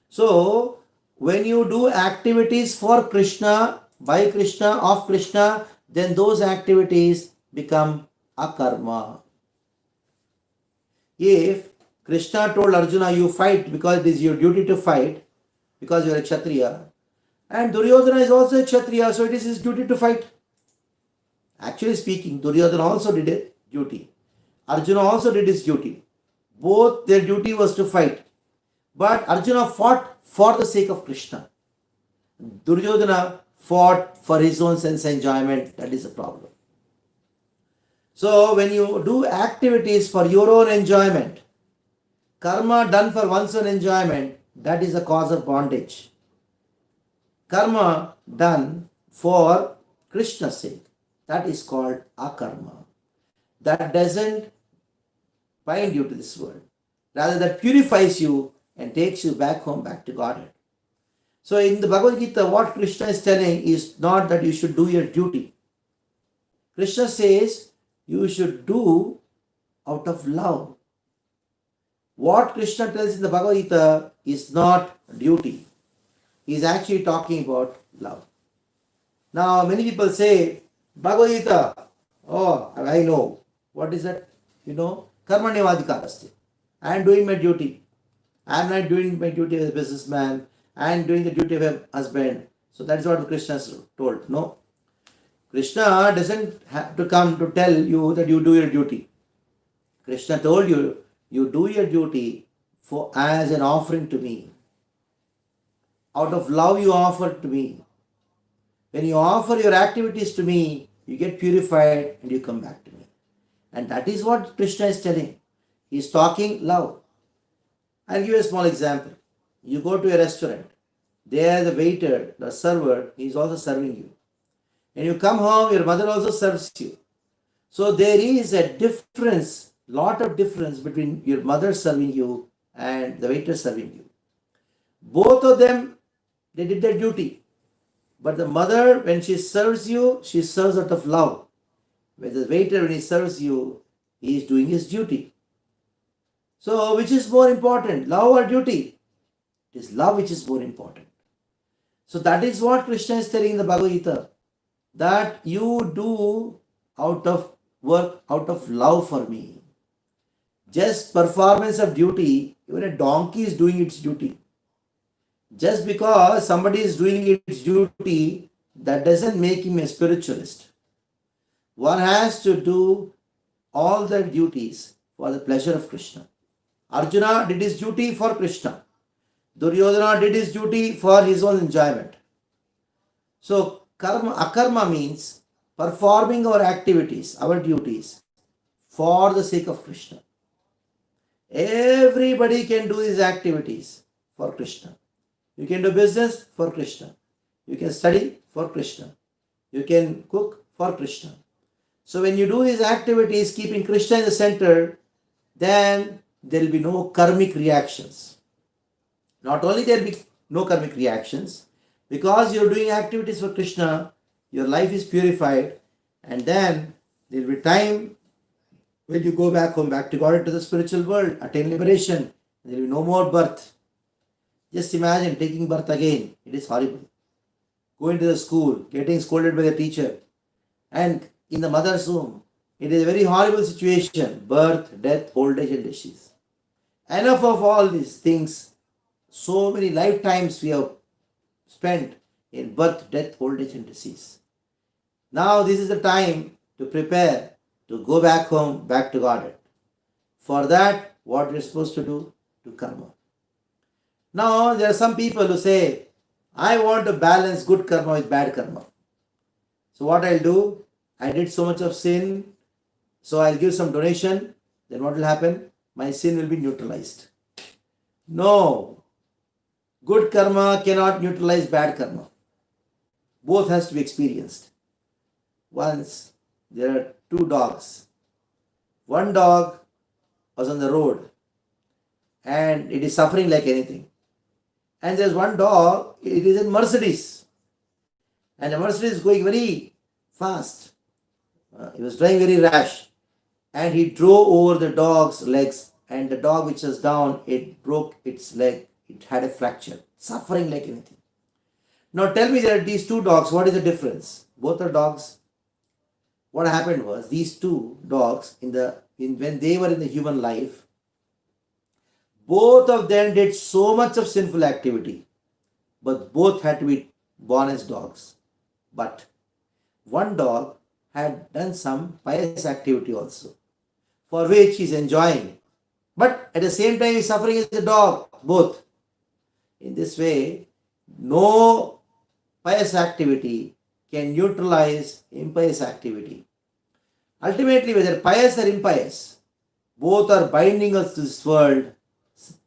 So, when you do activities for Krishna, by Krishna, of Krishna, then those activities become akarma. If Krishna told Arjuna, you fight because it is your duty to fight, because you are a Kshatriya, and Duryodhana is also a Kshatriya, so it is his duty to fight. Actually speaking, Duryodhana also did a duty. Arjuna also did his duty. Both their duty was to fight. But Arjuna fought for the sake of Krishna. Duryodhana fought for his own sense enjoyment. That is the problem. So when you do activities for your own enjoyment, karma done for one's own enjoyment, that is the cause of bondage. Karma done for Krishna's sake, that is called akarma. That doesn't bind you to this world. Rather, that purifies you and takes you back home, back to Godhead. So in the Bhagavad Gita, what Krishna is telling is not that you should do your duty. Krishna says you should do out of love. What Krishna tells in the Bhagavad Gita is not duty. He is actually talking about love. Now, many people say, Bhagavad Gita, oh, I know. What is that? Karmanyavadhikarasti. I am doing my duty. I am not doing my duty as a businessman. I am doing the duty of a husband. So that is what Krishna has told. No. Krishna doesn't have to come to tell you that you do your duty. Krishna told you, you do your duty for as an offering to me. Out of love you offer to me. When you offer your activities to me, you get purified and you come back to me. And that is what Krishna is telling. He is talking love. I'll give you a small example. You go to a restaurant. There the waiter, the server, he is also serving you. And you come home, your mother also serves you. So there is a difference, lot of difference between your mother serving you and the waiter serving you. Both of them, they did their duty. But the mother, when she serves you, she serves out of love. Whereas the waiter, when he serves you, he is doing his duty. So, which is more important, love or duty? It is love which is more important. So, that is what Krishna is telling in the Bhagavad Gita, that you do out of work, out of love for me. Just performance of duty, even a donkey is doing its duty. Just because somebody is doing its duty, that doesn't make him a spiritualist. One has to do all the duties for the pleasure of Krishna. Arjuna did his duty for Krishna. Duryodhana did his duty for his own enjoyment. So, akarma means performing our activities, our duties for the sake of Krishna. Everybody can do these activities for Krishna. You can do business for Krishna. You can study for Krishna. You can cook for Krishna. So when you do these activities keeping Krishna in the center, then there will be no karmic reactions. Not only there will be no karmic reactions, because you are doing activities for Krishna, your life is purified, and then there will be time when you go back home, back to God, to the spiritual world, attain liberation. There will be no more birth. Just imagine taking birth again. It is horrible. Going to the school, getting scolded by the teacher, and in the mother's womb. It is a very horrible situation. Birth, death, old age and disease. Enough of all these things. So many lifetimes we have spent in birth, death, old age and disease. Now this is the time to prepare to go back home, back to Godhead. For that, what we are supposed to do? To karma. Now there are some people who say, I want to balance good karma with bad karma. So what I'll do? I did so much of sin, so I'll give some donation. Then what will happen? My sin will be neutralized. No. Good karma cannot neutralize bad karma. Both has to be experienced. Once there are two dogs. One dog was on the road and it is suffering like anything. And there's one dog, it is in Mercedes. And the Mercedes is going very fast. He was driving very rash. And he drove over the dog's legs. And the dog which was down, it broke its leg. It had a fracture. Suffering like anything. Now tell me, there are these two dogs. What is the difference? Both are dogs. What happened was, these two dogs, when they were in the human life, both of them did so much of sinful activity. But both had to be born as dogs. But one dog had done some pious activity also, for which he is enjoying. But at the same time he is suffering as a dog, both. In this way, no pious activity can neutralize impious activity. Ultimately, whether pious or impious, both are binding us to this world,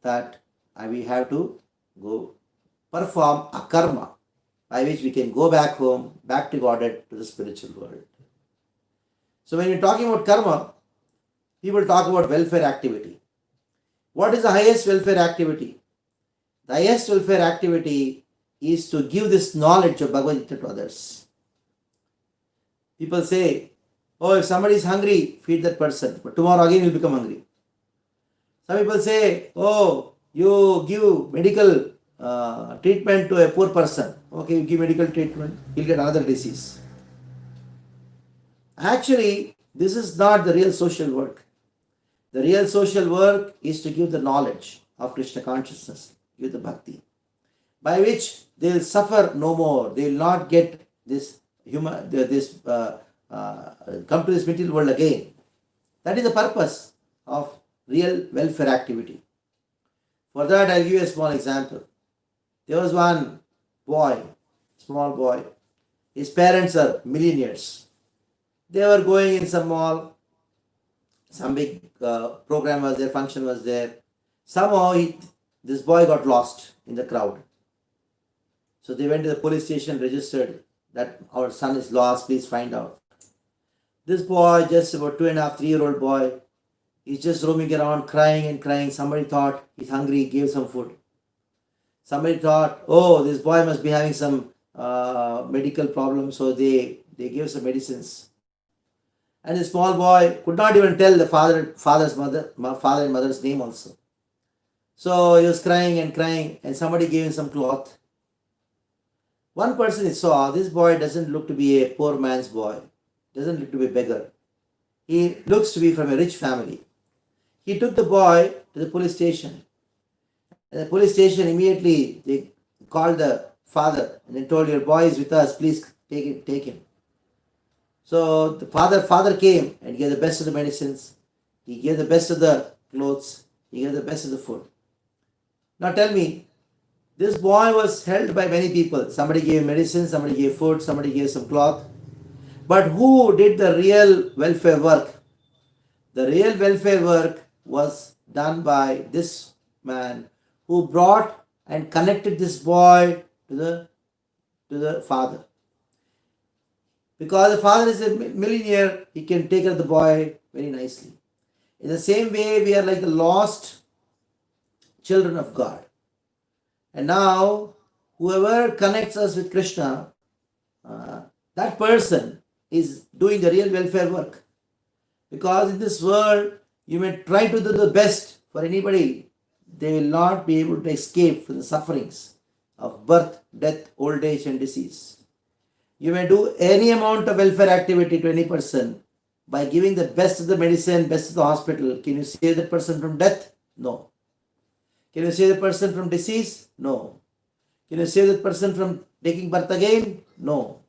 that we have to go perform a karma by which we can go back home, back to Godhead, to the spiritual world. So when you're talking about karma, people talk about welfare activity. What is the highest welfare activity? The highest welfare activity is to give this knowledge of Bhagavad Gita to others. People say, Oh, if somebody is hungry, feed that person. But tomorrow again he'll become hungry. Some people say, oh, you give medical treatment to a poor person. Okay, you give medical treatment, he'll get another disease. Actually, this is not the real social work. The real social work is to give the knowledge of Krishna consciousness, give the bhakti, by which they will suffer no more. They will not get this come to this material world again. That is the purpose of real welfare activity. For that, I'll give you a small example. There was one boy, small boy. His parents are millionaires. They were going in some mall. Some big program was there, function was there. Somehow this boy got lost in the crowd. So they went to the police station, registered that our son is lost, please find out. This boy, just about 2.5, 3-year-old boy, he's just roaming around crying and crying. Somebody thought he's hungry, gave some food. Somebody thought, oh, this boy must be having some medical problem, so they gave some medicines. And the small boy could not even tell the father and mother's name also. So he was crying and crying, and somebody gave him some cloth. One person saw this boy doesn't look to be a poor man's boy, doesn't look to be a beggar. He looks to be from a rich family. He took the boy to the police station. And the police station immediately they called the father and they told, your boy is with us, please take him. So the father came and gave the best of the medicines. He gave the best of the clothes. He gave the best of the food. Now tell me, this boy was held by many people. Somebody gave medicine, somebody gave food, somebody gave some cloth. But who did the real welfare work? The real welfare work was done by this man who brought and connected this boy to the father. Because the father is a millionaire, he can take care of the boy very nicely. In the same way, we are like the lost children of God. And now, whoever connects us with Krishna, that person is doing the real welfare work. Because in this world, you may try to do the best for anybody, they will not be able to escape from the sufferings of birth, death, old age, and disease. You may do any amount of welfare activity to any person by giving the best of the medicine, best of the hospital. Can you save that person from death? No. Can you save the person from disease? No. Can you save that person from taking birth again? No.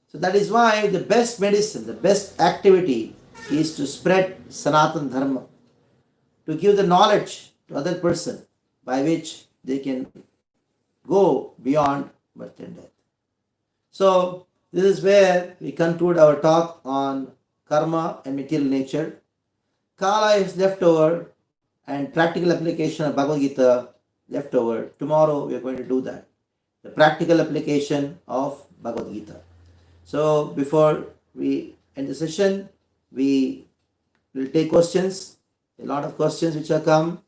So that is why the best medicine, the best activity is to spread Sanatan Dharma, to give the knowledge to other person by which they can go beyond birth and death. So this is where we conclude our talk on karma and material nature. Kala is left over and practical application of Bhagavad Gita left over. Tomorrow we are going to do that. The practical application of Bhagavad Gita. So before we end the session, we will take questions. A lot of questions which have come.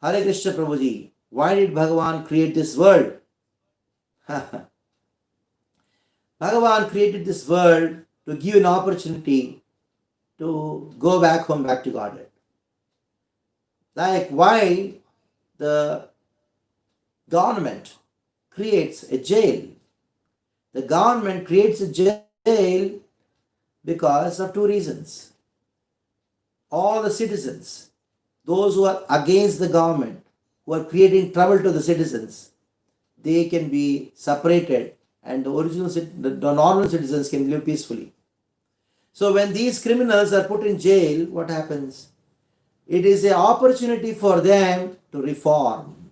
Hare Krishna Prabhuji, why did Bhagavan create this world? Bhagavan created this world to give an opportunity to go back home, back to Godhead. Like why the government creates a jail. The government creates a jail because of two reasons. All the citizens, those who are against the government, who are creating trouble to the citizens, they can be separated and the normal citizens can live peacefully. So when these criminals are put in jail, what happens? It is an opportunity for them to reform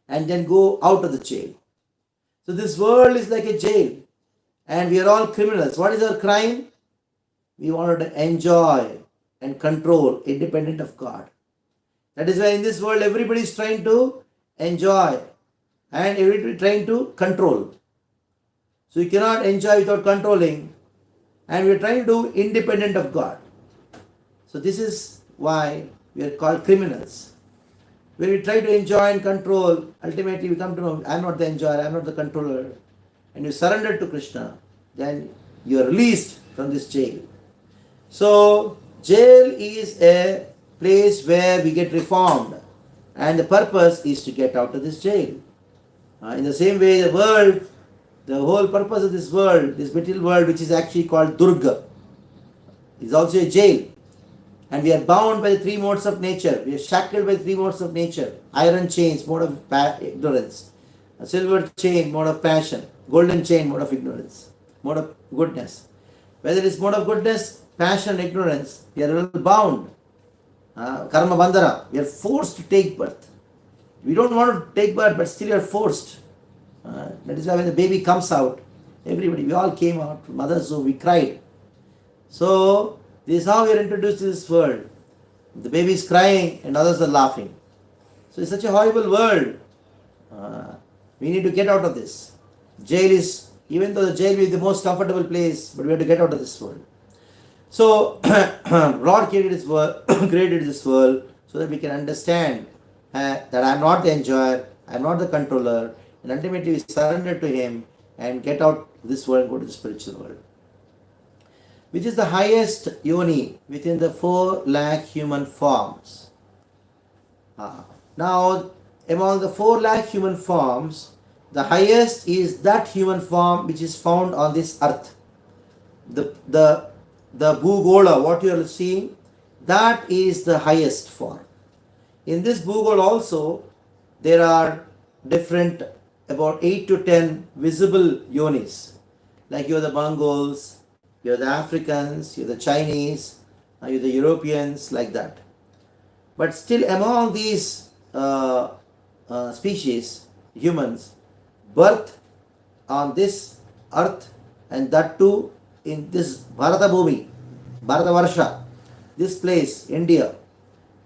and then go out of the jail. So this world is like a jail and we are all criminals. What is our crime? We wanted to enjoy and control independent of God. That is why in this world everybody is trying to enjoy and everybody is trying to control. So you cannot enjoy without controlling, and we are trying to do independent of God. So this is why we are called criminals. When we try to enjoy and control, ultimately we come to know I am not the enjoyer, I am not the controller. And you surrender to Krishna, then You are released from this jail. So, jail is a place where we get reformed, and the purpose is to get out of this jail. In the same way, the world, the whole purpose of this world, this material world, which is actually called Durga, is also a jail. And we are bound by the three modes of nature. We are shackled by three modes of nature. Iron chains, mode of ignorance. A silver chain, mode of passion. Golden chain, mode of ignorance. Mode of goodness. Whether it's mode of goodness, passion, ignorance, we are all bound. Karma bandhana. We are forced to take birth. We don't want to take birth, but still we are forced. That is why when the baby comes out, everybody, we all came out from mother's womb, we cried. So, this is how we are introduced to this world. The baby is crying and others are laughing. So it's such a horrible world. We need to get out of this. Jail is, even though the jail is the most comfortable place, but we have to get out of this world. So Lord created this world, created this world so that we can understand that I am not the enjoyer, I am not the controller, and ultimately we surrender to Him and get out of this world and go to the spiritual world, which is the highest yoni within the 4 lakh human forms. Now, among the 4 lakh human forms, the highest is that human form which is found on this earth. The Bhugola, what you are seeing, that is the highest form. In this Bhugola also, there are different, about 8 to 10 visible yonis. Like you have the Mongols, you have the Africans, you have the Chinese, you have the Europeans, like that. But still among these species, humans, birth on this earth, and that too in this Bharata Bhumi, Bharatavarsha, this place, India.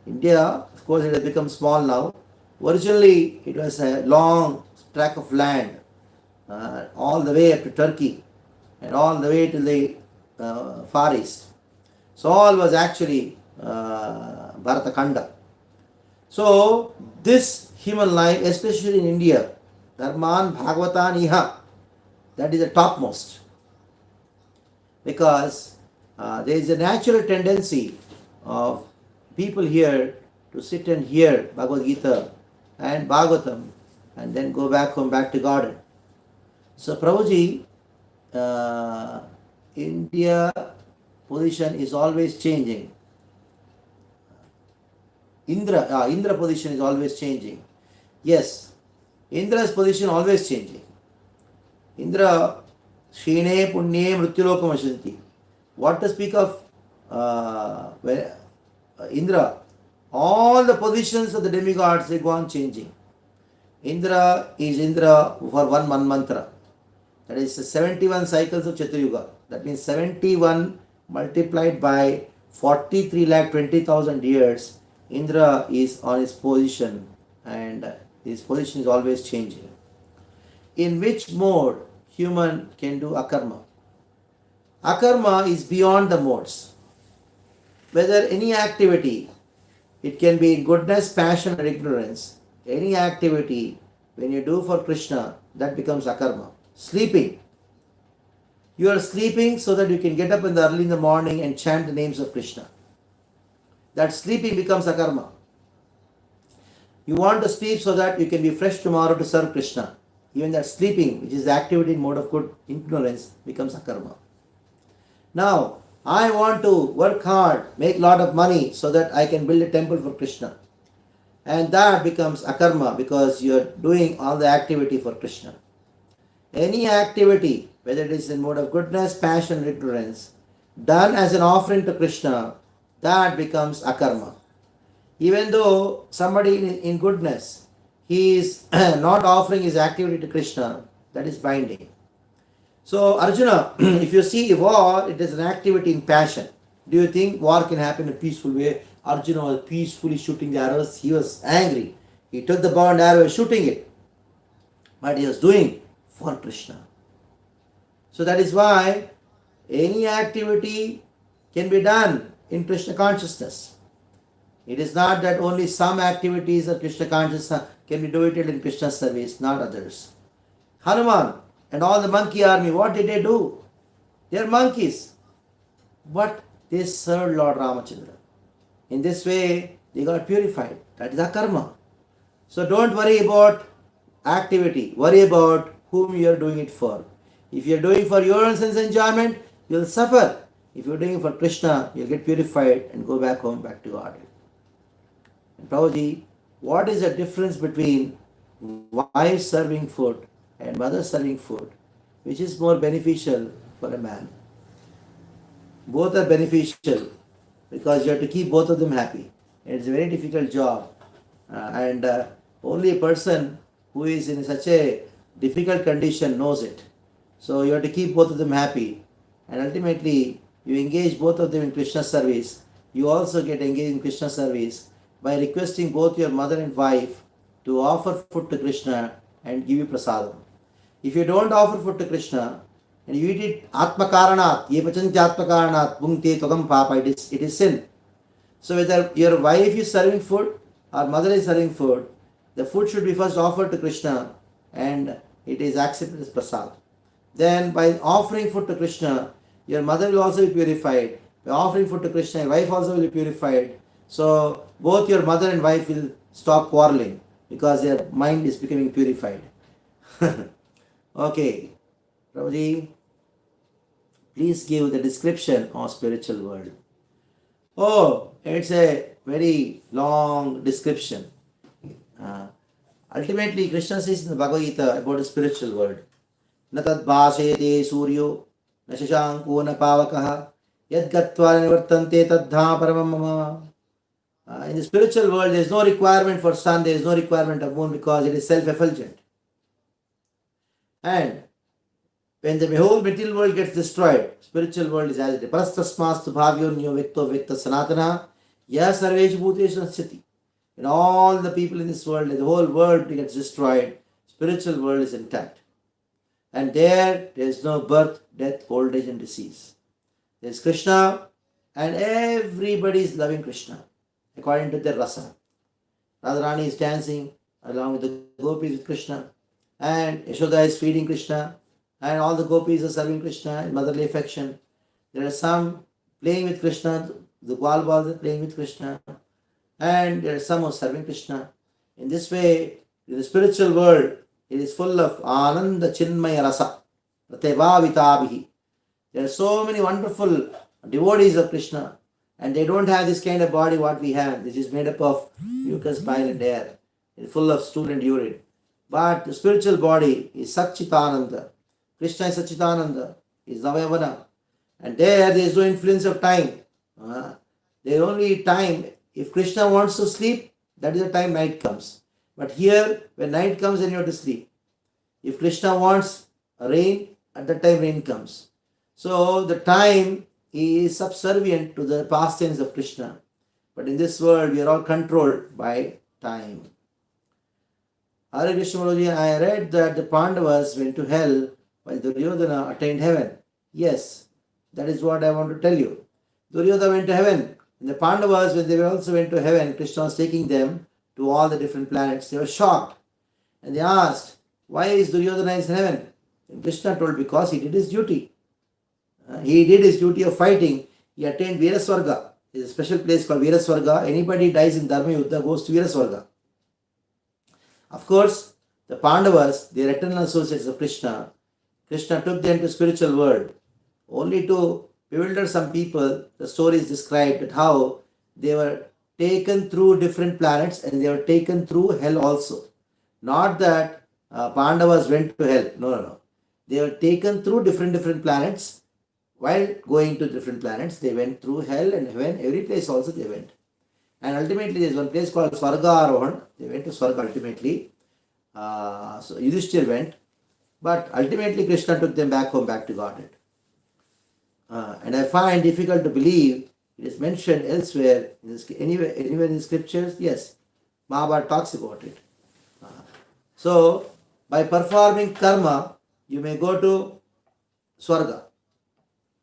India, of course, it has become small now. Originally, it was a long tract of land, all the way up to Turkey, and all the way to the Far East. So all was actually Bharatakanda. So this human life, especially in India, Dharman Bhagavatan Iha, that is the topmost. Because there is a natural tendency of people here to sit and hear Bhagavad Gita and Bhagavatam and then go back home, back to garden. So Prabhuji, India position is always changing. Indra position is always changing. Yes, Indra's position always changing. Indra, Shine Punye Mrityulokam Ashanti. What to speak of Indra? All the positions of the demigods, they go on changing. Indra is Indra for one mantra. That is 71 cycles of Chaturayuga. That means 71 multiplied by 43,20,000 years. Indra is on his position, and his position is always changing. In which mode human can do akarma? Akarma is beyond the modes. Whether any activity, it can be in goodness, passion, or ignorance. Any activity, when you do for Krishna, that becomes akarma. Sleeping. You are sleeping so that you can get up early in the morning and chant the names of Krishna. That sleeping becomes akarma. You want to sleep so that you can be fresh tomorrow to serve Krishna. Even that sleeping, which is the activity in mode of good ignorance, becomes akarma. Now, I want to work hard, make lot of money so that I can build a temple for Krishna. And that becomes akarma because you are doing all the activity for Krishna. Any activity, whether it is in mode of goodness, passion, or ignorance, done as an offering to Krishna, that becomes akarma. Even though somebody in goodness, he is not offering his activity to Krishna, that is binding. So Arjuna, if you see war, it is an activity in passion. Do you think war can happen in a peaceful way? Arjuna was peacefully shooting the arrows. He was angry. He took the bow and arrow and shooting it. But he was doing for Krishna. So that is why any activity can be done in Krishna consciousness. It is not that only some activities of Krishna consciousness can be doing it in Krishna service, not others. Hanuman and all the monkey army, what did they do? They are monkeys, but they served Lord Ramachandra. In this way, they got purified. That is a karma. So don't worry about activity. Worry about whom you are doing it for. If you are doing for your own sense enjoyment, you will suffer. If you are doing it for Krishna, you will get purified and go back home, back to Godhead. And Prabhuji, what is the difference between wife serving food and mother serving food? Which is more beneficial for a man? Both are beneficial because you have to keep both of them happy. And it's a very difficult job. And only a person who is in such a difficult condition knows it. So you have to keep both of them happy. And ultimately, you engage both of them in Krishna service. You also get engaged in Krishna service by requesting both your mother and wife to offer food to Krishna and give you prasadam. If you don't offer food to Krishna and you eat it atmakaranat, ye pachanti atmakaranat, bhungte tvagam papa, it is sin. So whether your wife is serving food or mother is serving food, the food should be first offered to Krishna and it is accepted as prasad. Then by offering food to Krishna, your mother will also be purified. By offering food to Krishna, your wife also will be purified. So both your mother and wife will stop quarreling because their mind is becoming purified. Okay, Prabhuji, please give the description of spiritual world. Oh, it's a very long description. Ultimately, Krishna says in the Bhagavad Gita about the spiritual world. Na tad bhasete suryo, na shashanko na pavakaha, yad gatva nivartante tadha paramam mama. In the spiritual world, there is no requirement for sun, there is no requirement of moon because it is self-effulgent. And when the whole material world gets destroyed, spiritual world is as it is. Parastasmastu bhavyo nyo vikto vikta sanatana ya sarveshu bhuteshu sthiti. When all the people in this world, the whole world gets destroyed, spiritual world is intact. And there is no birth, death, old age and disease. There is Krishna and everybody is loving Krishna according to their rasa. Radharani is dancing along with the gopis with Krishna, and Yashoda is feeding Krishna, and all the gopis are serving Krishna in motherly affection. There are some playing with Krishna, the Gwal balls are playing with Krishna, and there are some who are serving Krishna. In this way, in the spiritual world, it is full of Ananda Chinmaya Rasa, Pratevavitabihi. There are so many wonderful devotees of Krishna, and they don't have this kind of body what we have. This is made up of mucus, bile and air. It is full of stool and urine. But the spiritual body is Satchitananda. Krishna is Satchitananda, is Navayavana. And there is no influence of time. There is only time. If Krishna wants to sleep, that is the time night comes. But here, when night comes, then you have to sleep. If Krishna wants rain, at that time rain comes. So the time is subservient to the pastimes of Krishna. But in this world, we are all controlled by time. Hare Krishna Maharaj, I read that the Pandavas went to hell while Duryodhana attained heaven. Yes, that is what I want to tell you. Duryodhana went to heaven. And the Pandavas, when they also went to heaven, Krishna was taking them to all the different planets. They were shocked. And they asked, why is Duryodhana in heaven? And Krishna told, because he did his duty. He did his duty of fighting. He attained Viraswarga. There is a special place called Viraswarga. Anybody who dies in Dharma Yuddha goes to Viraswarga. Of course, the Pandavas, they are eternal associates of Krishna. Krishna took them to spiritual world. Only to bewilder some people, the story is described that how they were taken through different planets and they were taken through hell also. Not that Pandavas went to hell. No. They were taken through different planets. While going to different planets, they went through hell and heaven. Every place also they went. And ultimately, there is one place called Swarga Arohan. They went to Swarga ultimately. So Yudhishthir went. But ultimately, Krishna took them back home, back to Godhead. And I find difficult to believe it is mentioned elsewhere, anywhere in the scriptures. Yes, Mahabharata talks about it. So, by performing karma, you may go to Swarga.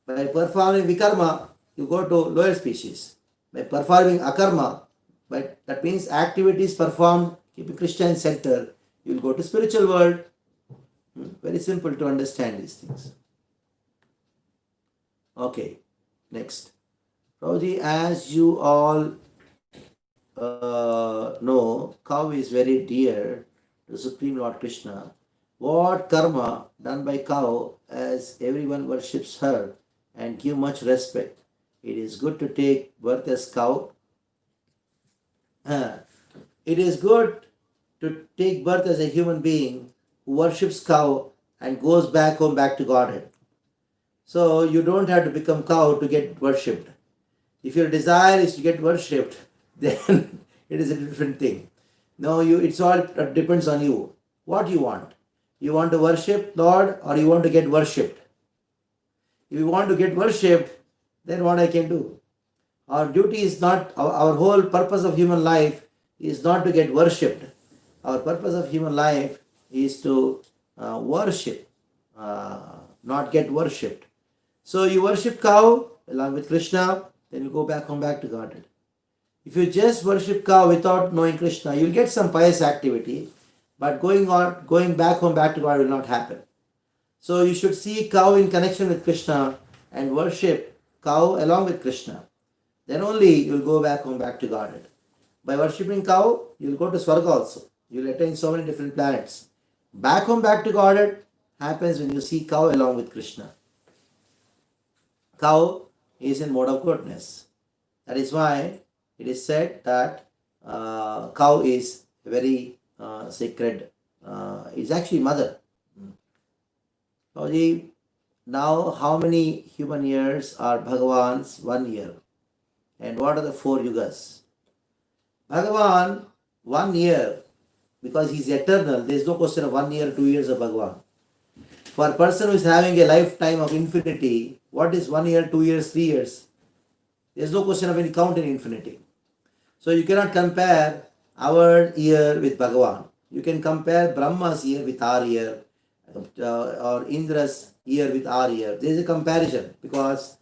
By performing vikarma, you go to lower species. By performing akarma, but that means activities performed, keeping Krishna in center, you will go to spiritual world. Very simple to understand these things. Okay, next. Prabhuji, as you all know, cow is very dear to Supreme Lord Krishna. What karma done by cow, as everyone worships her and give much respect. It is good to take birth as cow. It is good to take birth as a human being who worships cow and goes back home back to Godhead. So you don't have to become cow to get worshipped. If your desire is to get worshipped, then it is a different thing. No, it's all depends on you. What you want. You want to worship Lord or you want to get worshipped? If you want to get worshipped, then what I can do? Our duty is not, our whole purpose of human life is not to get worshipped. Our purpose of human life is to worship, not get worshipped. So you worship cow along with Krishna, then you go back home back to Godhead. If you just worship cow without knowing Krishna, you'll get some pious activity, but going back home back to God will not happen. So you should see cow in connection with Krishna and worship cow along with Krishna. Then only you'll go back home back to Godhead. By worshipping cow, you'll go to Swarga also. You'll attain so many different planets. Back home back to Godhead happens when you see cow along with Krishna. Cow is in mode of goodness. That is why it is said that cow is very sacred. It's actually mother. Prabhuji, now how many human years are Bhagavan's 1 year? And what are the 4 yugas? Bhagavan, 1 year, because he is eternal, there is no question of 1 year, 2 years of Bhagavan. For a person who is having a lifetime of infinity, what is 1 year, 2 years, 3 years? There is no question of any count in infinity. So you cannot compare our year with Bhagavan. You can compare Brahma's year with our year, or Indra's year with our year. There is a comparison because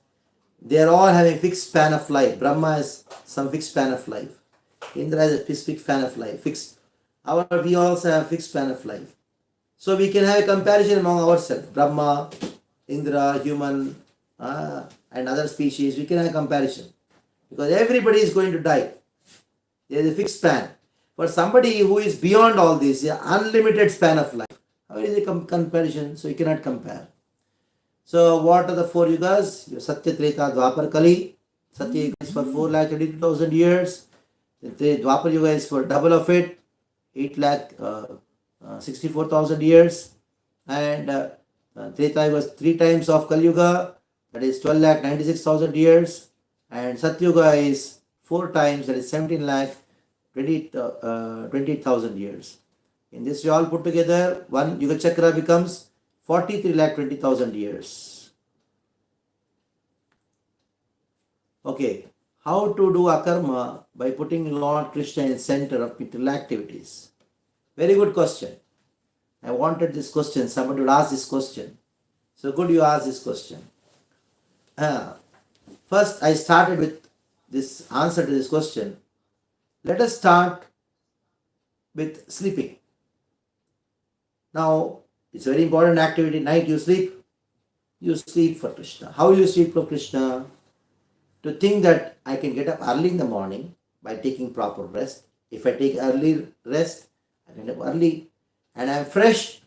they are all having fixed span of life. Brahma has some fixed span of life. Indra has a fixed span of life. We also have fixed span of life. So we can have a comparison among ourselves. Brahma, Indra, human, and other species. We can have a comparison because everybody is going to die. There is a fixed span. For somebody who is beyond all this, unlimited span of life, how is a comparison? So you cannot compare. So what are the 4 yugas? Your Satya, Treta, Dwapar, Kali. Satya Yuga is for 4,32,000 years. The Dwapar Yuga is for double of it, 8,64,000 years. And Treta Yuga is 3 times of Kali Yuga, that is 12,96,000 years. And Satya Yuga is 4 times, that is 17,20,000 years. In this you all put together, one Yuga Chakra becomes 43,20,000 years. Okay, how to do akarma by putting Lord Krishna in center of material activities? Very good question. I wanted this question. Somebody would ask this question. So good you ask this question. First, I started with this answer to this question. Let us start with sleeping. Now, it's a very important activity. Night you sleep for Krishna. How will you sleep for Krishna? To think that I can get up early in the morning by taking proper rest. If I take early rest, I can get up early and I am fresh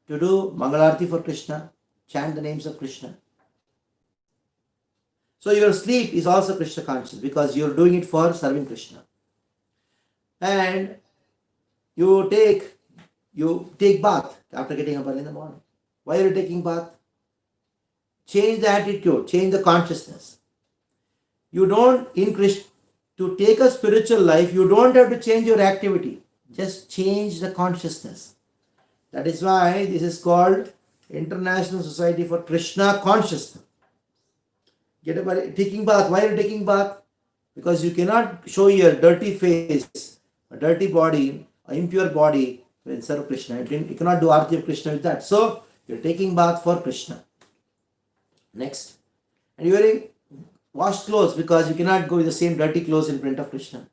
to do Mangalarti for Krishna, chant the names of Krishna. So your sleep is also Krishna conscious because you are doing it for serving Krishna. And you take bath after getting up early in the morning. Why are you taking bath? Change the attitude, change the consciousness. You don't, to take a spiritual life, you don't have to change your activity. Just change the consciousness. That is why this is called International Society for Krishna Consciousness. Get up, taking bath. Why are you taking bath? Because you cannot show your dirty face, a dirty body, an impure body when serve Krishna. You cannot do Arti of Krishna with that. So you're taking bath for Krishna. Next. And you're wearing washed clothes because you cannot go with the same dirty clothes in front of Krishna.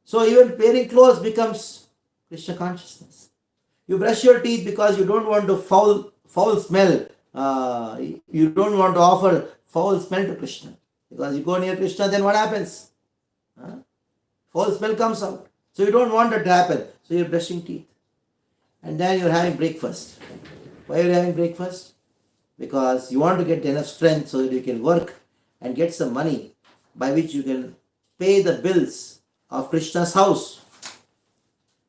So even wearing clothes becomes Krishna consciousness. You brush your teeth because you don't want to foul smell. You don't want to offer foul smell to Krishna. Because you go near Krishna, then what happens? Foul smell comes out. So you don't want that to happen. So you're brushing teeth. And then you're having breakfast. Why are you having breakfast? Because you want to get enough strength so that you can work and get some money by which you can pay the bills of Krishna's house.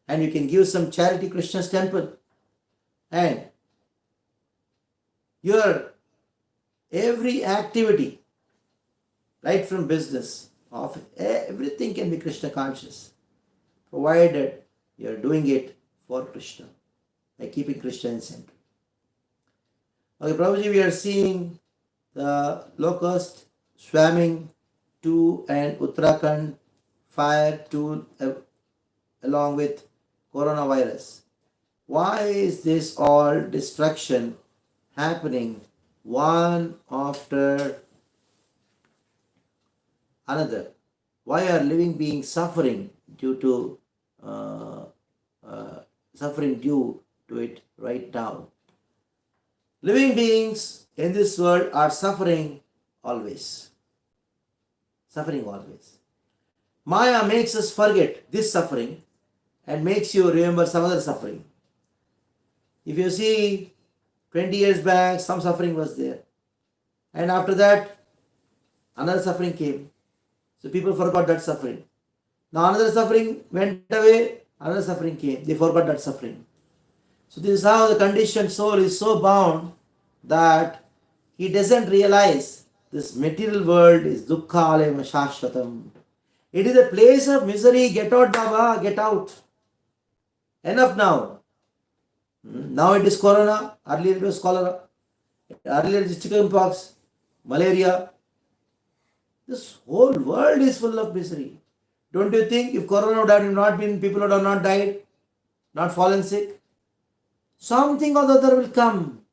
And you can give some charity to Krishna's temple. And your every activity, right from business, of everything can be Krishna conscious, provided you are doing it for Krishna, by keeping Krishna in center. Okay, Prabhuji, we are seeing the locust swarming to an Uttarakhand fire to along with coronavirus. Why is this all destruction happening one after another? Why are living beings suffering due to it right now? Living beings in this world are suffering always. Suffering always. Maya makes us forget this suffering and makes you remember some other suffering. If you see 20 years back, some suffering was there. And after that, another suffering came. So people forgot that suffering. Now another suffering went away, another suffering came. They forgot that suffering. So this is how the conditioned soul is so bound that he doesn't realize this material world is dukkha alayam shashvatam. It is a place of misery. Get out, Baba, get out. Enough now. Now it is corona. Earlier it was cholera. Earlier it is chickenpox, malaria. This whole world is full of misery. Don't you think if corona would have not been, people would have not died, not fallen sick? Something or the other will come.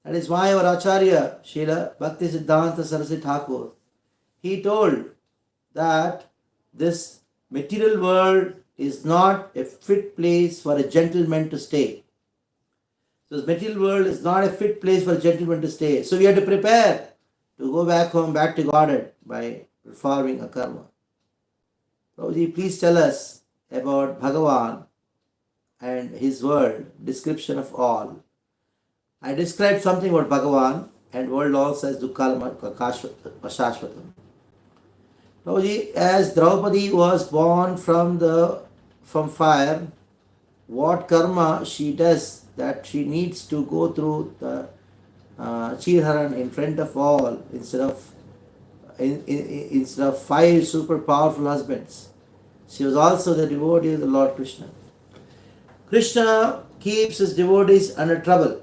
That is why our Acharya, Srila Bhakti Siddhanta Saraswati Thakur, he told that this material world is not a fit place for a gentleman to stay. So this material world is not a fit place for a gentleman to stay. So we have to prepare to go back home, back to Godhead by performing a karma. Prabhuji, please tell us about Bhagavan and his world, description of all. I described something about Bhagavan and world also as Dukkha Shashvatam. Prabhuji, as Draupadi was born from fire, what karma she does that she needs to go through the Chirharan in front of all instead of five super powerful husbands. She was also the devotee of the Lord Krishna. Krishna keeps his devotees under trouble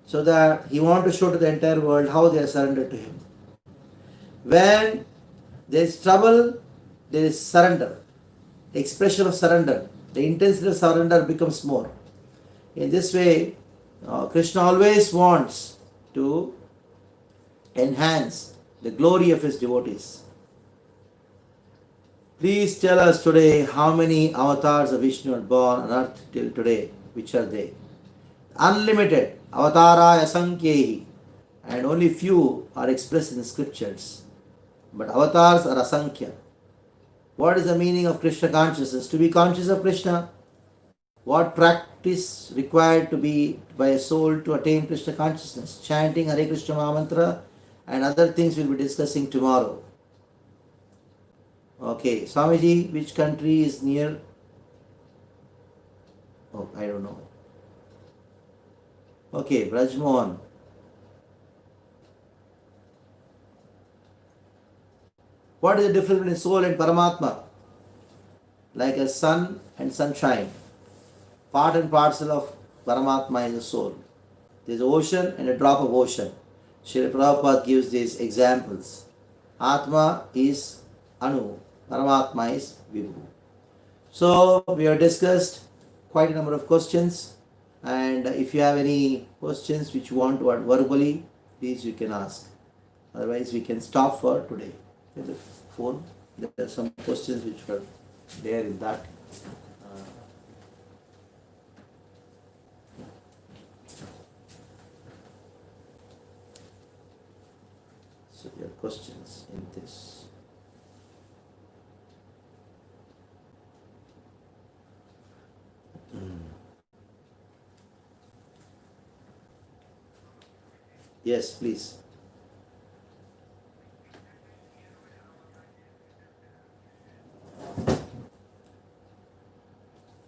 so that he wants to show to the entire world how they are surrendered to him. When there is trouble, there is surrender. The expression of surrender, the intensity of surrender becomes more. In this way, Krishna always wants to enhance the glory of his devotees. Please tell us today how many avatars of Vishnu are born on earth till today. Which are they? Unlimited. Avatara asankyehi. And only few are expressed in the scriptures. But avatars are asankhya. What is the meaning of Krishna consciousness? To be conscious of Krishna. What practice required to be by a soul to attain Krishna consciousness? Chanting Hare Krishna Mahamantra and other things we'll be discussing tomorrow. Okay, Swamiji, which country is near? Oh, I don't know. Okay, Brajmohan. What is the difference between soul and Paramatma? Like a sun and sunshine. Part and parcel of Paramatma is the soul. There is an ocean and a drop of ocean. Srila Prabhupada gives these examples. Atma is Anu, Paramatma is Vibhu. So we have discussed quite a number of questions, and if you have any questions which you want to add verbally, please you can ask. Otherwise we can stop for today. There's a phone. There are some questions which were there in that. Yes, please.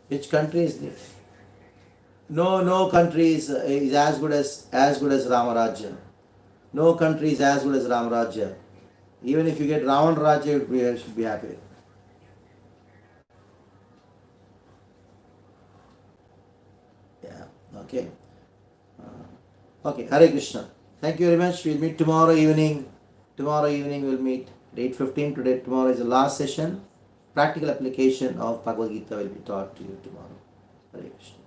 Which country is there? No country is as good as Ramarajya. No country is as good as Ramarajya. Even if you get Ravan Rajya, you should be happy. Yeah. Okay. Okay. Hare Krishna. Thank you very much. We'll meet tomorrow evening. Tomorrow evening we'll meet at 8:15. Today, tomorrow is the last session. Practical application of Bhagavad Gita will be taught to you tomorrow. Hare Krishna.